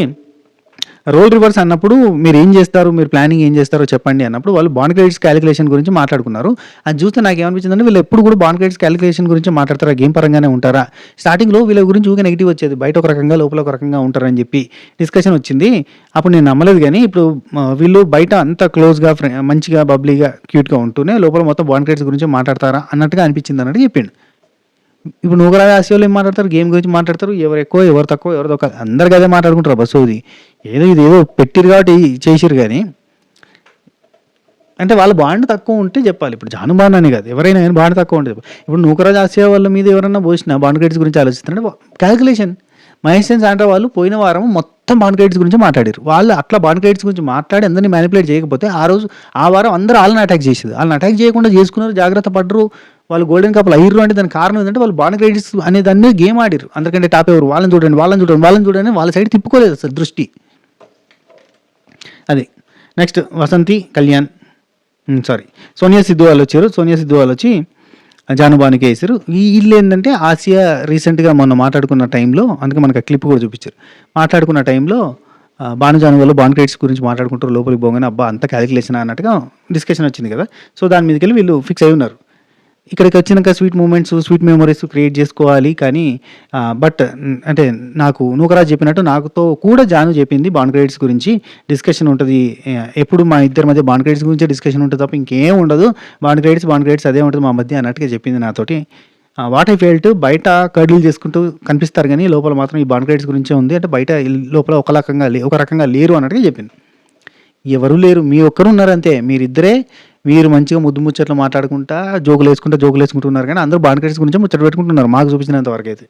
రోల్ రివర్స్ అన్నప్పుడు మీరు ఏం చేస్తారు, మీరు ప్లానింగ్ ఏం చేస్తారో చెప్పండి అన్నప్పుడు వాళ్ళు బాండ్ క్రెడిట్స్ క్యాలిక్యులేషన్ గురించి మాట్లాడుకున్నారు. అది చూస్తే నాకు ఏమనిపించిందంటే వీళ్ళు ఎప్పుడు కూడా బాండ్ క్రెడిట్స్ క్యాలిక్యులేషన్ గురించి మాట్లాడతారా, గేమ్ పరంగానే ఉంటారా? స్టార్టింగ్లో వీళ్ళ గురించి ఊరికే నెగిటివ్ వచ్చేది, బయట ఒక రకంగా లోపల ఒక రకంగా ఉంటారని చెప్పి డిస్కషన్ వచ్చింది. అప్పుడు నేను నమ్మలేదు. కానీ ఇప్పుడు వీళ్ళు బయట అంత క్లోజ్గా మంచిగా బబ్లీగా క్యూట్గా ఉంటూనే లోపల మొత్తం బాండ్ క్రెడిట్స్ గురించి మాట్లాడతారా అన్నట్టుగా అనిపించింది అన్నట్టు చెప్పిండు. ఇప్పుడు నూకరాజు ఆసియాలో ఏం మాట్లాడతారు, గేమ్ గురించి మాట్లాడతారు, ఎవరు ఎక్కువ ఎవరు తక్కువ ఎవరు తక్కువ అందరికి అదే మాట్లాడుకుంటారు. బస్సు ఇది ఏదో పెట్టిరు కాబట్టి చేసిరు. కానీ అంటే వాళ్ళ బాండ్ తక్కువ ఉంటే చెప్పాలి. ఇప్పుడు జాను బాండ్ అని కాదు, ఎవరైనా కానీ బాండ్ తక్కువ ఉంటే చెప్పాలి. ఇప్పుడు నూకరాజు ఆసియా వాళ్ళ మీద ఎవరైనా పోసినా బాండ్ క్రెడిట్స్ గురించి ఆలోచిస్తారంటే క్యాలిక్యులేషన్. మహేష్ అండ్ సాండ్రా వాళ్ళు పోయిన వారం మొత్తం బాండ్ క్రెడిట్స్ గురించి మాట్లాడారు. వాళ్ళు అట్లా బాండ్ క్రెడిట్స్ గురించి మాట్లాడి అందరినీ మ్యానిపులేట్ చేయకపోతే ఆ వారం అందరూ వాళ్ళని అటాక్ చేసేది. వాళ్ళని అటాక్ చేయకుండా చేసుకున్నారు, జాగ్రత్త పడ్డరు, వాళ్ళు గోల్డెన్ కప్లు అయ్యారు. అంటే దానికి కారణం ఏంటంటే వాళ్ళు బాండ్ క్రెడిట్స్ అనే దాన్ని గేమ్ ఆడారు. అందరికంటే టాప్ ఎవరు, వాళ్ళని చూడండి వాళ్ళని చూడండి వాళ్ళ సైడ్ తిప్పుకోలేదు అసలు దృష్టి. అది నెక్స్ట్ వసంతి కళ్యాణ్ సోనియా సిద్ధు వాళ్ళు వచ్చారు. సోనియా సిద్ధు వాళ్ళు వచ్చి జానుబానికి వేసారు. వీళ్ళు ఏంటంటే ఆసియా రీసెంట్గా మొన్న మాట్లాడుకున్న టైంలో, అందుకే మనకు ఆ క్లిప్ కూడా చూపించారు. మాట్లాడుకున్న టైంలో జాను వాళ్ళు బాండ్ క్రెడిట్స్ గురించి మాట్లాడుకుంటారు. లోపలికి పోగానే అబ్బా అంత క్యాలిక్యులేషన్ అన్నట్టుగా డిస్కషన్ వచ్చింది కదా. సో దాని మీదకి వెళ్ళి వీళ్ళు ఫిక్స్ అయి ఉన్నారు. ఇక్కడికి వచ్చినాక sweet moments, sweet memories create చేసుకోవాలి. కానీ బట్ అంటే నాకు నూకరాజు చెప్పినట్టు నాకుతో కూడా జాను చెప్పింది బాండ్ క్రెడిట్స్ గురించి డిస్కషన్ ఉంటుంది. ఎప్పుడు మా ఇద్దరి మధ్య బాండ్ క్రెడిట్స్ గురించి డిస్కషన్ ఉంటుంది తప్ప ఇంకేం ఉండదు. బాండ్ క్రెడిట్స్ అదే ఉంటుంది మా మధ్య అన్నట్టుగా చెప్పింది నాతోటి. వాట్ ఐ ఫెల్ట్, బయట కర్డీలు చేసుకుంటూ కనిపిస్తారు కానీ లోపల మాత్రం ఈ బాండ్ క్రెడిట్స్ గురించే ఉంది. అంటే బయట లోపల ఒక రకంగా లేరు అన్నట్టుగా చెప్పింది. ఎవరు లేరు, మీ ఒక్కరు ఉన్నారు అంతే. మీరు మంచిగా ముచ్చట్లు మాట్లాడుకుంటా జోకులు వేసుకుంటున్నారు. కానీ అందరూ బాండ్ క్రెడిట్స్ గురించి ముచ్చట పెట్టుకుంటున్నారు మాకు చూపించినంత వరకు అయితే.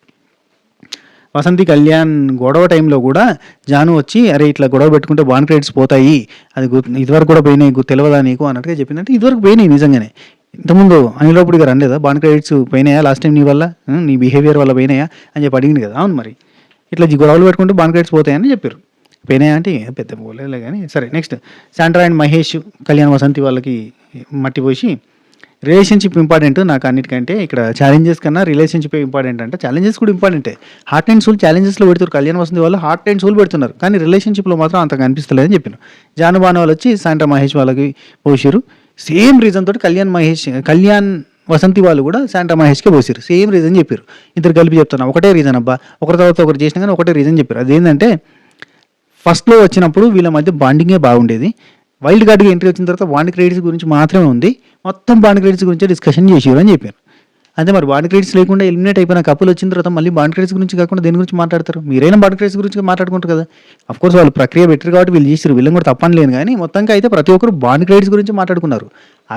వసంతి కళ్యాణ్ గొడవ టైంలో కూడా జాను వచ్చి అరే ఇట్లా గొడవ పెట్టుకుంటే బాండ్ క్రెడిట్స్ పోతాయి, అది ఇదివరకు కూడా పోయినాయి, తెలియదా నీకు అన్నట్టుగా చెప్పిందంటే ఇదివరకు పోయినాయి నిజంగానే. ఇంతకుముందు అనిలోపుడు గారు అనలేదా బాండ్ క్రెడిట్స్ పోయినాయా లాస్ట్ టైం నీ వల్ల, నీ బిహేవియర్ వల్ల పోయినాయా అని చెప్పి అడిగింది కదా. అవును మరి ఇట్లా గొడవలు పెట్టుకుంటే బాండ్ క్రెడిట్స్ పోతాయని చెప్పారు. పోయినాయా అంటే పెద్ద పోలేలే కానీ సరే. Next Sandra and Mahesh Kalyan Vasanthi వాళ్ళకి మట్టి పోసి రిలేషన్షిప్ ఇంపార్టెంట్ నాకు అన్నిటికంటే, ఇక్కడ ఛాలెంజెస్ కన్నా రిలేషన్షిప్ ఇంపార్టెంట్ అంటే ఛాలెంజెస్ కూడా ఇంపార్టెంటే. హార్ట్ అండ్ సోల్ ఛాలెంజెస్లో పెడుతారు కళ్యాణ్ వసంతి వాళ్ళు, హార్ట్ అండ్ సోల్ పెడుతున్నారు. కానీ రిలేషన్షిప్లో మాత్రం అంతగా అనిపిస్తలేదని చెప్పాను. జానుబాను వాళ్ళు వచ్చి సాండ్రా మహేష్ వాళ్ళకి పోసారు. సేమ్ రీజన్ తోటి కళ్యాణ్ వసంతి వాళ్ళు కూడా సాండ్రా మహేష్కే పోసారు. సేమ్ రీజన్ చెప్పారు. ఇద్దరు కలిపి చెప్తున్నా ఒకటే రీజన్ అబ్బా, ఒకరి తర్వాత ఒకరు చేసినా కానీ ఒకటే రీజన్ చెప్పారు. అదేంటంటే ఫస్ట్లో వచ్చినప్పుడు వీళ్ళ మధ్య బాండింగే బాగుండేది. వైల్డ్ కార్డ్గా ఎంట్రీ వచ్చిన తర్వాత బాండ్ క్రెడిట్స్ గురించి మాత్రమే ఉంది, మొత్తం బాండ్ క్రెడిట్స్ గురించి డిస్కషన్ చేసారు అని చెప్పారు. అదే మరి బాండ్ క్రెడిట్స్ లేకుండా ఎలిమినేట్ అయిపోయిన కప్పులు వచ్చిన తర్వాత మళ్ళీ బాండ్ క్రెడిట్స్ గురించి కాకుండా దేని గురించి మాట్లాడతారు? మీరైనా బాండ్ క్రెడిట్స్ గురించి మాట్లాడుకుంటారు కదా. అఫ్కోర్స్ వాళ్ళు ప్రక్రియ పెట్టారు కాబట్టి వీళ్ళు చేసారు, వీళ్ళని కూడా తప్పని లేను. కానీ మొత్తంగా అయితే ప్రతి ఒక్కరు బాండ్ క్రెడిట్స్ గురించి మాట్లాడుకున్నారు.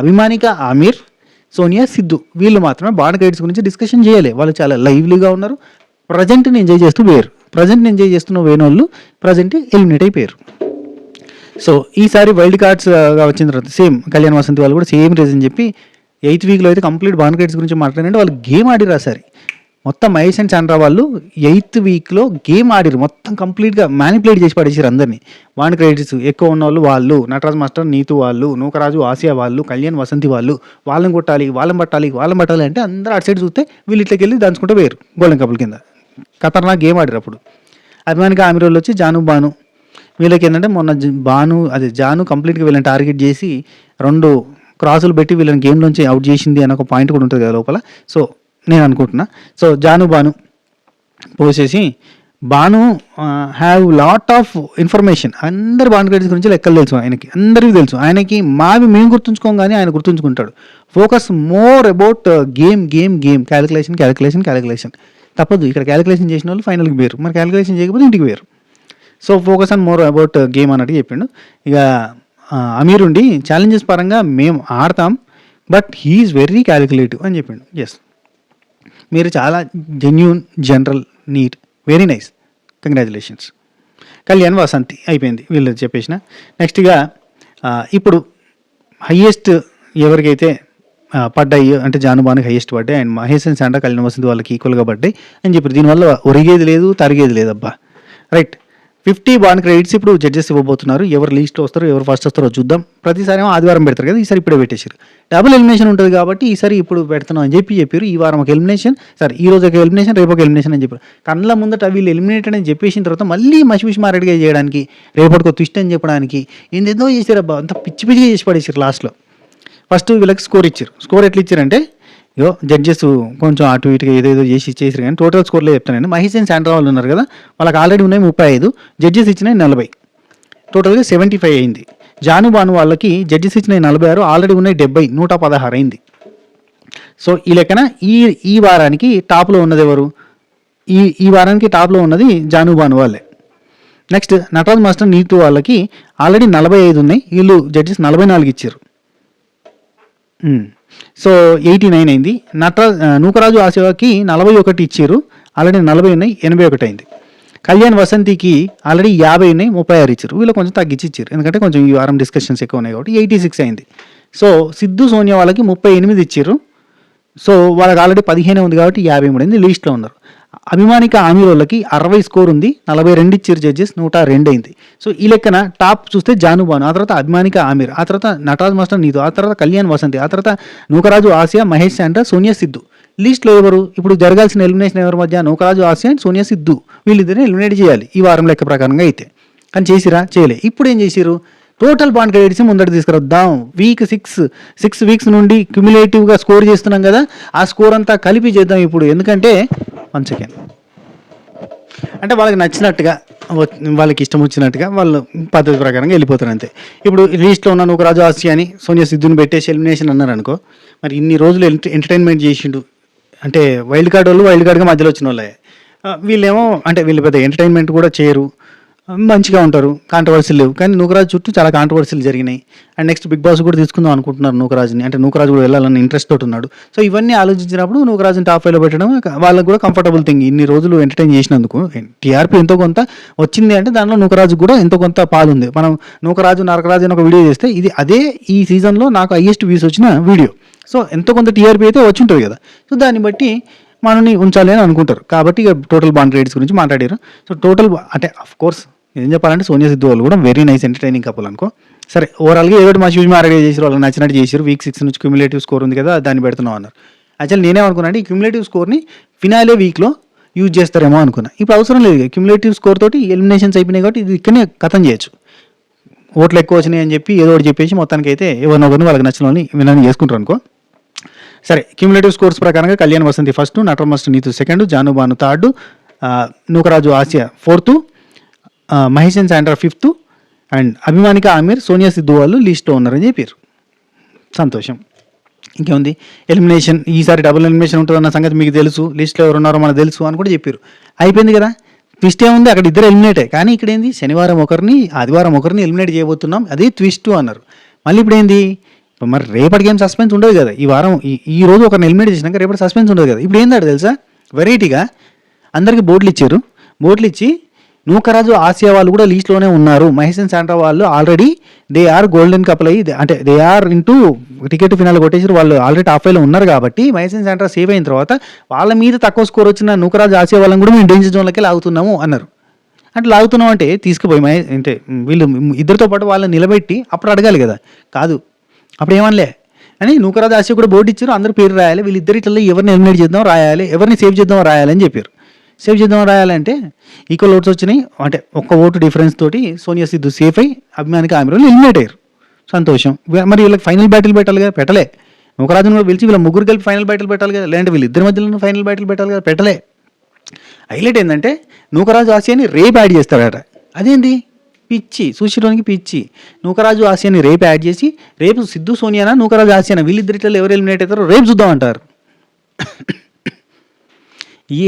అభిమానిక ఆమీర్, సోనియా సిద్ధు వీళ్ళు మాత్రమే బాండ్ క్రెడిట్స్ గురించి డిస్కషన్ చేయాలి. వాళ్ళు చాలా లైవ్లీగా ఉన్నారు. ప్రజెంట్ని ఎంజాయ్ చేస్తున్న వేణోళ్ళు ప్రజెంట్ ఎలిమినేట్ అయిపోయారు. సో ఈసారి వైల్డ్ కార్డ్స్గా వచ్చిన తర్వాత సేమ్ కళ్యాణ్ వసంతి వాళ్ళు కూడా సేమ్ రీజన్ చెప్పి 8th వీక్లో అయితే కంప్లీట్ బాండ్ క్రెడిట్స్ గురించి మాట్లాడారంటే వాళ్ళు గేమ్ ఆడిరు. రాసారి మొత్తం మహేష్ అండ్ చాంద్రా వాళ్ళు 8th వీక్లో గేమ్ ఆడిరు, మొత్తం కంప్లీట్గా మ్యానిపులేట్ చేసి పడేసారు అందరినీ. బాండ్ క్రెడిట్స్ ఎక్కువ ఉన్న వాళ్ళు నటరాజ్ మాస్టర్, నీతు వాళ్ళు, నూకరాజు ఆసియా వాళ్ళు, కళ్యాణ్ వసంతి వాళ్ళని కొట్టాలి, వాళ్ళని పట్టాలి అంటే అందరూ అటు సైడ్ చూస్తే వీళ్ళు ఇట్లకి వెళ్ళి దంచుకుంటూ పోయారు గోల్డెన్ కపుల్ కింద. ఖతర్నాక్ గేమ్ ఆడిరు. అప్పుడు అభిమానిగా ఆమె రోజులు వచ్చి బాను వీళ్ళకి ఏంటంటే మొన్న జాను కంప్లీట్గా వీళ్ళని టార్గెట్ చేసి 2 క్రాసులు పెట్టి వీళ్ళని గేమ్లోంచి అవుట్ చేసింది అని ఒక పాయింట్ కూడా ఉంటుంది కదా లోపల. సో నేను అనుకుంటున్నా. సో బాను పోసేసి Banu have lot of information. అందరి బాండ్ క్రెడిట్స్ గురించి లెక్కలు తెలుసు ఆయనకి, అందరికీ తెలుసు. ఆయనకి మేము గుర్తుంచుకోం కానీ ఆయన గుర్తుంచుకుంటాడు. Focus more about game calculation తప్పదు. ఇక్కడ క్యాలిక్యులేషన్ చేసిన వాళ్ళు ఫైనల్కి వేరు, మరి క్యాలిక్యులేషన్ చేయకపోతే ఇంటికి వేరు. So focus on more about game అన్నట్టు చెప్పిండు. ఇక అమీర్ ఉండి ఛాలెంజెస్ పరంగా మేము ఆడతాం బట్ హీఈస్ వెరీ క్యాలిక్యులేటివ్ అని చెప్పిండు. ఎస్, మీరు చాలా genuine, general, neat, very nice, congratulations. Kalyan Vasanthi అయిపోయింది వీళ్ళు చెప్పేసిన. నెక్స్ట్గా ఇప్పుడు హయ్యెస్ట్ ఎవరికైతే పడ్డాయి అంటే జానుబానికి హైయెస్ట్ పడ్డాయి and Mahesh and Sandra Kalyan Vasanthi వాళ్ళకి ఈక్వల్గా పడ్డాయి అని చెప్పారు. దీనివల్ల ఒరిగేది లేదు, తరిగేది లేదబ్బా. రైట్, 50 బాండ్ క్రెడిట్స్ ఇప్పుడు జడ్జెస్ ఇవ్వబోతున్నారు. ఎవరు లీస్ట్లో వస్తారో, ఎవరు ఫస్ట్ వస్తారో చూద్దాం. ప్రతిసారి ఏమో ఆదివారం పెడతారు కదా, ఈసారి ఇప్పుడే పెట్టేశారు. డబుల్ ఎలిమినేషన్ ఉంటుంది కాబట్టి ఈసారి ఇప్పుడు పెడుతున్నాం అని చెప్పారు. ఈ వారం ఒక ఎలిమినేషన్, సరే ఈ రోజు ఒక ఎలిమినేషన్, రేపు ఒక ఎలిమినేషన్ అని చెప్పారు. కళ్ళ ముందట వీళ్ళు ఎలిమినేటెడ్ అని చెప్పేసిన తర్వాత మళ్ళీ మసిమిసి మారేడుగా చేయడానికి, రేపటికి ట్విస్ట్ అని చెప్పడానికి ఏందేదో చేశారు. అబ్బా అంత పిచ్చి పిచ్చిగా చేసి పడేసారు లాస్ట్లో. ఫస్ట్ వీళ్ళకి స్కోర్ ఇచ్చారు. స్కోర్ ఎట్లా ఇచ్చారంటే, జడ్జెస్ కొంచెం అటు ఇటుగా ఏదేదో చేసారు కానీ టోటల్ స్కోర్లో చెప్తానండి. మహేష్ అండ్ శాండ్రా వాళ్ళు ఉన్నారు కదా, వాళ్ళకి ఆల్రెడీ ఉన్నాయి 35, జడ్జెస్ ఇచ్చినాయి 40, టోటల్గా 75 అయింది. జాను బాను వాళ్ళకి జడ్జెస్ ఇచ్చినాయి 46, ఆల్రెడీ ఉన్నాయి 70, 116 అయింది. సో ఈ లెక్కన ఈ వారానికి టాప్లో ఉన్నది ఎవరు? ఈ వారానికి టాప్లో ఉన్నది జాను బాను వాళ్ళే. నెక్స్ట్ నటరాజ్ మాస్టర్ నీతు వాళ్ళకి ఆల్రెడీ 45 ఉన్నాయి, వీళ్ళు జడ్జెస్ 44 ఇచ్చారు. సో 89 అయింది. నూకరాజు ఆశకి 41 ఇచ్చారు, ఆల్రెడీ 40 ఉన్నాయి, 81 అయింది. కళ్యాణ్ వసంతికి ఆల్రెడీ 50 ఉన్నాయి, 36 ఇచ్చారు. వీళ్ళు కొంచెం తగ్గించి ఇచ్చారు, ఎందుకంటే కొంచెం ఈ వారం డిస్కషన్స్ ఎక్కువ ఉన్నాయి కాబట్టి 86 అయింది. సో సిద్ధు సోనియా వాళ్ళకి 38 ఇచ్చారు. సో వాళ్ళకి ఆల్రెడీ 15 ఉంది కాబట్టి 53 అయింది, లీస్ట్లో ఉన్నారు. అభిమానిక ఆమీర్ వాళ్ళకి 60 స్కోర్ ఉంది, 42 ఇచ్చారు జడ్జెస్, 102 అయింది. సో ఈ లెక్కన టాప్ చూస్తే జాను బాను, ఆ తర్వాత అభిమానిక ఆమీర్, ఆ తర్వాత నటరాజ్ మాస్టర్ నీతు, ఆ తర్వాత కళ్యాణ్ వసంతి, ఆ తర్వాత నూకరాజు ఆసియా, మహేష్ శాండ్రా, సోనియా సిద్ధు. లీస్ట్లో ఎవరు? ఇప్పుడు జరగాల్సిన ఎలిమినేషన్ ఎవరి మధ్య? నూకరాజు ఆసియా అండ్ సోనియా సిద్ధు, వీళ్ళిద్దరిని ఎలిమినేట్ చేయాలి ఈ వారం లెక్క ప్రకారంగా అయితే. కానీ చేసిరా? చేయలే. ఇప్పుడు ఏం చేసిరు? టోటల్ బాండ్ క్రెడిట్స్ ముందట తీసుకురద్దాం. వీక్ 6 వీక్స్ నుండి క్యుములేటివ్గా స్కోర్ చేస్తున్నాం కదా, ఆ స్కోర్ అంతా కలిపి చేద్దాం ఇప్పుడు. ఎందుకంటే 1 సెకండ్, అంటే వాళ్ళకి నచ్చినట్టుగా, వాళ్ళకి ఇష్టం వచ్చినట్టుగా వాళ్ళు పద్ధతి ప్రకారంగా వెళ్ళిపోతారు అంతే. ఇప్పుడు లీస్ట్లో ఉన్న నూకరాజు ఆసియా అని సోనియా సిద్ధుని పెట్టేసి ఎలిమినేషన్ అన్నారు అనుకో, మరి ఇన్ని రోజులు ఎంటర్టైన్మెంట్ చేసిండు అంటే వైల్డ్ కార్డ్ వాళ్ళు వైల్డ్ కార్డ్గా మధ్యలో వచ్చిన వాళ్ళే. వీళ్ళేమో అంటే వీళ్ళు పెద్ద ఎంటర్టైన్మెంట్ కూడా చేయరు, మంచిగా ఉంటారు, కాంట్రవర్సీలు లేవు. కానీ నూకరాజు చుట్టూ చాలా కాంట్రవర్సీలు జరిగినాయి. అండ్ నెక్స్ట్ బిగ్ బాస్ కూడా తీసుకుందాం అనుకుంటున్నారు నూకరాజుని, అంటే నూకరాజు కూడా వెళ్ళాలని ఇంట్రెస్ట్ తోటి ఉన్నాడు. సో ఇవన్నీ ఆలోచించినప్పుడు నూకరాజుని టాప్ 5లో పెట్టడం వాళ్ళకి కూడా కంఫర్టబుల్ థింగ్. ఇన్ని రోజులు ఎంటర్టైన్ చేసినందుకు టీఆర్పీ ఎంతో కొంత వచ్చింది అంటే దానిలో నూకరాజు కూడా ఎంతో కొంత పాలు ఉంది. మనం నూకరాజు నరకరాజు అని ఒక వీడియో చేస్తే అదే ఈ సీజన్లో నాకు హైయెస్ట్ వ్యూస్ వచ్చిన వీడియో. సో ఎంతో కొంత టీఆర్పీ అయితే వచ్చి ఉంటుంది కదా, సో దాన్ని బట్టి మనని ఉంచాలి అని అనుకుంటారు. కాబట్టి ఇక టోటల్ బాండ్ రేట్స్ గురించి మాట్లాడారు. సో టోటల్ అంటే అఫ్ కోర్స్ ఏం చెప్పాలంటే సోనియా సిద్ధు వాళ్ళు కూడా వెరీ నైస్ ఎంటర్టైనింగ్ కపుల్ అనుకో. సరే ఓవరాల్గా ఏదో మా చూసి మారేడ్ చేసారు, వాళ్ళకి నచ్చినట్టు చేశారు. వీక్ 6 నుంచి క్యూములేటివ్ స్కోర్ ఉంది కదా, దాన్ని పెడుతున్నాం అన్నారు. యాక్చువల్ నేనేమనుకున్నా అంటే ఈ క్యూములేటివ్ స్కోర్ని ఫినాలే వీక్లో యూజ్ చేస్తారేమో అనుకున్నా. ఇప్పుడు అవసరం లేదు, క్యూములేటివ్ స్కోర్ తోటి ఎలిమినేషన్స్ అయిపోయినాయి కాబట్టి ఇది ఇక్కడనే కథం చేయొచ్చు. ఓట్లు ఎక్కువ వచ్చినాయి అని చెప్పి ఏదో ఒకటి చెప్పేసి మొత్తానికి అయితే ఎవరినొకరిని వాళ్ళకి నచ్చిన వాళ్ళని వినాలని చేసుకుంటారు అనుకో. సరే క్యూములేటివ్ స్కోర్స్ ప్రకారంగా Kalyan Vasanthi first, Nataraj master Neetu second, Janu Banu third, Nookaraju Aasiya fourth, Mahesh and Sandra fifth, and Abhimanika Aamir, Sonia Siddhu వాళ్ళు లీస్ట్లో ఉన్నారని చెప్పారు. సంతోషం. ఇంకేముంది, ఎలిమినేషన్ ఈసారి డబుల్ ఎలిమినేషన్ ఉంటుందన్న సంగతి మీకు తెలుసు, లిస్ట్లో ఎవరు ఉన్నారో మనకు తెలుసు అని కూడా చెప్పారు. అయిపోయింది కదా, ట్విస్ట్ ఏముంది, అక్కడ ఇద్దరు ఎలిమినేటే. కానీ ఇక్కడ ఏంది, శనివారం ఒకరిని ఆదివారం ఒకరిని ఎలిమినేట్ చేయబోతున్నాం, అదే ట్విస్ట్ అన్నారు. మళ్ళీ ఇప్పుడు ఏంది, మరి రేపటికి ఏం సస్పెన్స్ ఉండదు కదా. ఈ వారం ఈ రోజు ఒకరిని ఎలిమినేట్ చేసినాక రేపటి సస్పెన్స్ ఉండదు కదా. ఇప్పుడు ఏందాడు తెలుసా, వెరైటీగా అందరికీ బోర్డులు ఇచ్చారు. బోర్డులు ఇచ్చి నూకరాజు ఆసియా వాళ్ళు కూడా లీస్ట్లోనే ఉన్నారు, మహేష్ అండ్ శాండ్రా వాళ్ళు already they are golden couple అయ్యి, అంటే they are into ticket finale కొట్టేసి వాళ్ళు ఆల్రెడీ టాప్ 5లో ఉన్నారు కాబట్టి మహేష్ అండ్ శాండ్రా సేవ్ అయిన తర్వాత వాళ్ళ మీద తక్కువ స్కోర్ వచ్చిన నూకరాజు ఆసియా వాళ్ళని కూడా మేము డేంజర్ జోన్లకి లాగుతున్నాము అన్నారు. అంటే లాగుతున్నాం అంటే తీసుకుపోయి అంటే వీళ్ళు ఇద్దరితో పాటు వాళ్ళని నిలబెట్టి అప్పుడు అడగాలి కదా, కాదు అప్పుడు ఏమనలే అని నూకరాజు ఆసియా కూడా బోర్డు ఇచ్చారు. అందరూ పేరు రాయాలి, వీళ్ళిద్దరిట్లో ఎవరిని ఎలిమినేట్ చేద్దాం రాయాలి, ఎవరిని సేవ్ చేద్దాం రాయాలని చెప్పారు. సేవ్ చేద్దాం రాయాలంటే ఈక్వల్ ఓట్స్ వచ్చినాయి, అంటే ఒక్క ఓటు డిఫరెన్స్ తోటి సోనియా సిద్ధు సేఫ్ అయ్యి అభిమానిక ఆమె ఎలిమినేట్ అయ్యారు. సంతోషం. మరి వీళ్ళకి ఫైనల్ బ్యాటిల్ పెట్టాలి కదా, పెట్టలే. నూకరాజును కూడా పిలిచి వీళ్ళ ముగ్గురు కలిపి ఫైనల్ బ్యాటిల్ పెట్టాలి కదా, లేదంటే వీళ్ళిద్దరి మధ్యలో ఫైనల్ బ్యాటిల్ పెట్టాలి కదా, పెట్టలే. హైలైట్ ఏంటంటే నూకరాజు ఆసియాని రేపు యాడ్ చేస్తాడట. అదేంటి పిచ్చి, చూసేటానికి పిచ్చి. నూకరాజు ఆసియాని రేపు యాడ్ చేసి రేపు సిద్ధు సోనియానా నూకరాజు ఆసియానా వీళ్ళిద్దరిట్లో ఎవరు ఎలిమినేట్ అవుతారో రేపు చూద్దాం అంటారు.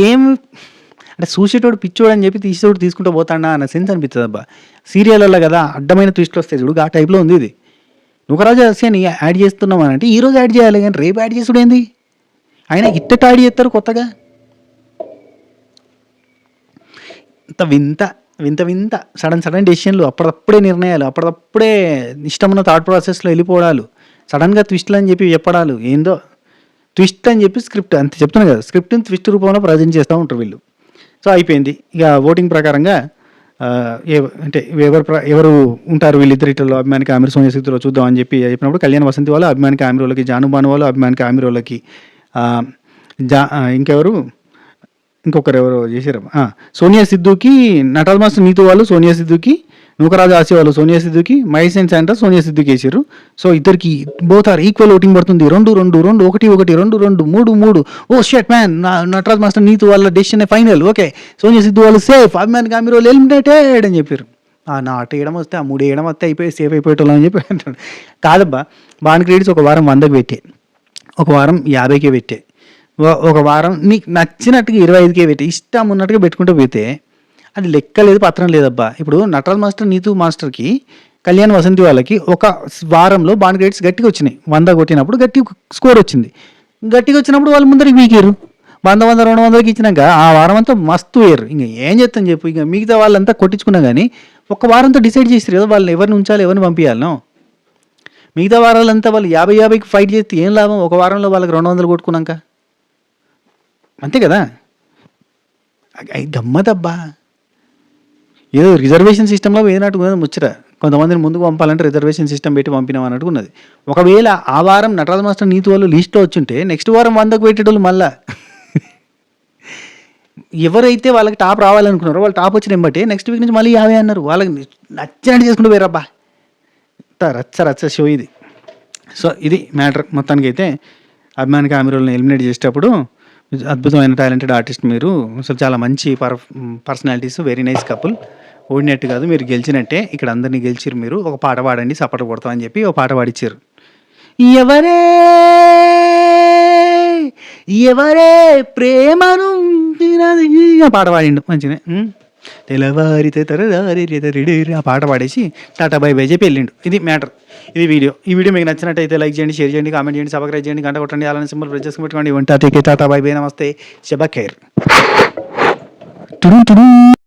ఏం అంటే చూసేటోడు పిచ్చోడు అని చెప్పి తీసేటోడు తీసుకుంటూ పోతాడా అన్న సెన్స్ అనిపిస్తుంది. అబ్బా సీరియల్లో కదా అడ్డమైన ట్విస్ట్లు వస్తాయి చూడు, ఆ టైప్లో ఉంది ఇది. నూకరాజు ఆసియాని యాడ్ చేస్తున్నాం అని అంటే ఈరోజు యాడ్ చేయాలి కానీ రేపు యాడ్ చేసుడు ఏంది, ఆయన ఇట్టట యాడ్ చేస్తారు కొత్తగా. ఇంత వింత వింత వింత సడన్ డెసిషన్లు, అప్పుడప్పుడే నిర్ణయాలు, అప్పుడప్పుడే ఇష్టమున్న థాట్ ప్రాసెస్లో వెళ్ళిపోవడాలు, సడన్గా ట్విస్ట్లు అని చెప్పి చెప్పడాలు, ఏందో ట్విస్ట్ అని చెప్పి స్క్రిప్ట్ అంతే చెప్తున్నాను కదా, స్క్రిప్ట్ని ట్విస్ట్ రూపంలో ప్రజెంట్ చేస్తూ ఉంటారు వీళ్ళు. సో అయిపోయింది. ఇక ఓటింగ్ ప్రకారంగా అంటే ఎవరు ఉంటారు వీళ్ళిద్దరిలో అభిమాని కామెరీ సోనియా సిద్ధులో చూద్దాం అని చెప్పినప్పుడు కళ్యాణ్ వసంతి వాళ్ళు అభిమాని కామెరీ వాళ్ళకి, జాను బాను వాళ్ళు అభిమాని కామెరీ వాళ్ళకి, ఇంకెవరు ఇంకొకరు ఎవరు చేశారు, సోనియా సిద్ధుకి నటాల్ మాస్టర్ నీతు వాళ్ళు సోనియా సిద్ధుకి, నూకరాజు ఆసి వాళ్ళు సోనియా సిద్ధుకి, మహేష్ అండ్ శాంటర్ సోనియా సిద్ధుకి వేసారు. సో ఇద్దరికి బోత్ ఆర్ ఈక్వల్ ఓటింగ్ పడుతుంది. 2-2, 1-1, 2-2, 3-3. Oh shit man, Nataraj master Neethu వాళ్ళ decision final. Okay, Sonia Siddhu వాళ్ళు సేఫ్, అభిమాని కామెరీ వాళ్ళు ఎలిమినేటెడ్ అని చెప్పారు. నా అటు వేయడం వస్తే ఆ 3 వేయడం వస్తే అయిపోయి సేఫ్ అయిపోయేటోళ్ళం అని చెప్పి అంటాడు. కాదబ్బా, బాన్ క్రెడిట్స్ ఒక వారం 100కి పెట్టే, ఒక వారం 50కే పెట్టే, ఒక వారం నీకు నచ్చినట్టుగా 25కే పెట్టి ఇష్టం ఉన్నట్టుగా పెట్టుకుంటూ పోతే అది లెక్క లేదు, పత్రం లేదబ్బా. ఇప్పుడు నటరాజ్ మాస్టర్ నీతు మాస్టర్కి కళ్యాణ్ వసంతి వాళ్ళకి ఒక వారంలో బాండ్ క్రెడిట్స్ గట్టిగా వచ్చినాయి. 100 కొట్టినప్పుడు గట్టి స్కోర్ వచ్చింది. గట్టిగా వచ్చినప్పుడు వాళ్ళు ముందరికి వీకారు. 100-200కి ఇచ్చినాక ఆ వారం అంతా మస్తు వేరు. ఇంకా ఏం చేస్తాను చెప్పు. ఇంకా మిగతా వాళ్ళంతా కొట్టించుకున్నా కానీ ఒక వారంతో డిసైడ్ చేస్తారు కదా వాళ్ళని ఎవరిని ఉంచాలి, ఎవరిని పంపించాలనో. మిగతా వారాలంతా వాళ్ళు 50-50కి ఫైట్ చేస్తే ఏం లాభం? ఒక వారంలో వాళ్ళకి 200 కొట్టుకున్నాక అంతే కదా. గమ్మతబ్బా. ఏదో రిజర్వేషన్ సిస్టంలో వేసినట్టుకున్నది ముచ్చట. కొంతమందిని ముందుకు పంపాలంటే రిజర్వేషన్ సిస్టమ్ పెట్టి పంపినాం అన్నట్టుకున్నది. ఒకవేళ ఆ వారం నటరాజ్ మాస్టర్ నీతి వాళ్ళు లిస్ట్లో వచ్చుంటే నెక్స్ట్ వారం 100కు పెట్టేటోళ్ళు మళ్ళా. ఎవరైతే వాళ్ళకి టాప్ రావాలనుకున్నారో వాళ్ళు టాప్ వచ్చిన బట్టి నెక్స్ట్ వీక్ నుంచి మళ్ళీ 50 అన్నారు. వాళ్ళకి నచ్చినట్టు చేసుకుంటూ పోయారబ్బా. రచ్చ షో ఇది. సో ఇది మ్యాటర్. మొత్తానికి అయితే అభిమాని కామెరోల్ని ఎలిమినేట్ చేసేటప్పుడు అద్భుతమైన టాలెంటెడ్ ఆర్టిస్ట్ మీరు. అసలు చాలా మంచి పర్సనాలిటీస్, వెరీ నైస్ కపుల్. ఓడినట్టు కాదు, మీరు గెలిచినట్టే. ఇక్కడ అందరినీ గెలిచిరు మీరు. ఒక పాట పాడండి, సపోర్ట్ కొడతామని చెప్పి ఒక పాట పాడిచ్చారు. ఎవరే ప్రేమను పాట పాడిండు మంచిగా. తెల్లవారితే తరదారి ఆ పాట పాడేసి టాటా బై బై చెప్పి వెళ్ళిండు. ఇది మ్యాటర్, ఇది వీడియో. ఈ వీడియో మీకు నచ్చినట్టయితే లైక్ చేయండి, షేర్ చేయండి, కామెంట్ చేయండి, సబ్స్క్రైబ్ చేయండి, గంట కొట్టండి, అలానే సింబల్ ప్రెస్ చేసుకుని పెట్టుకోండి. టాటా బై బై, నమస్తే, శుభ ఖైర్.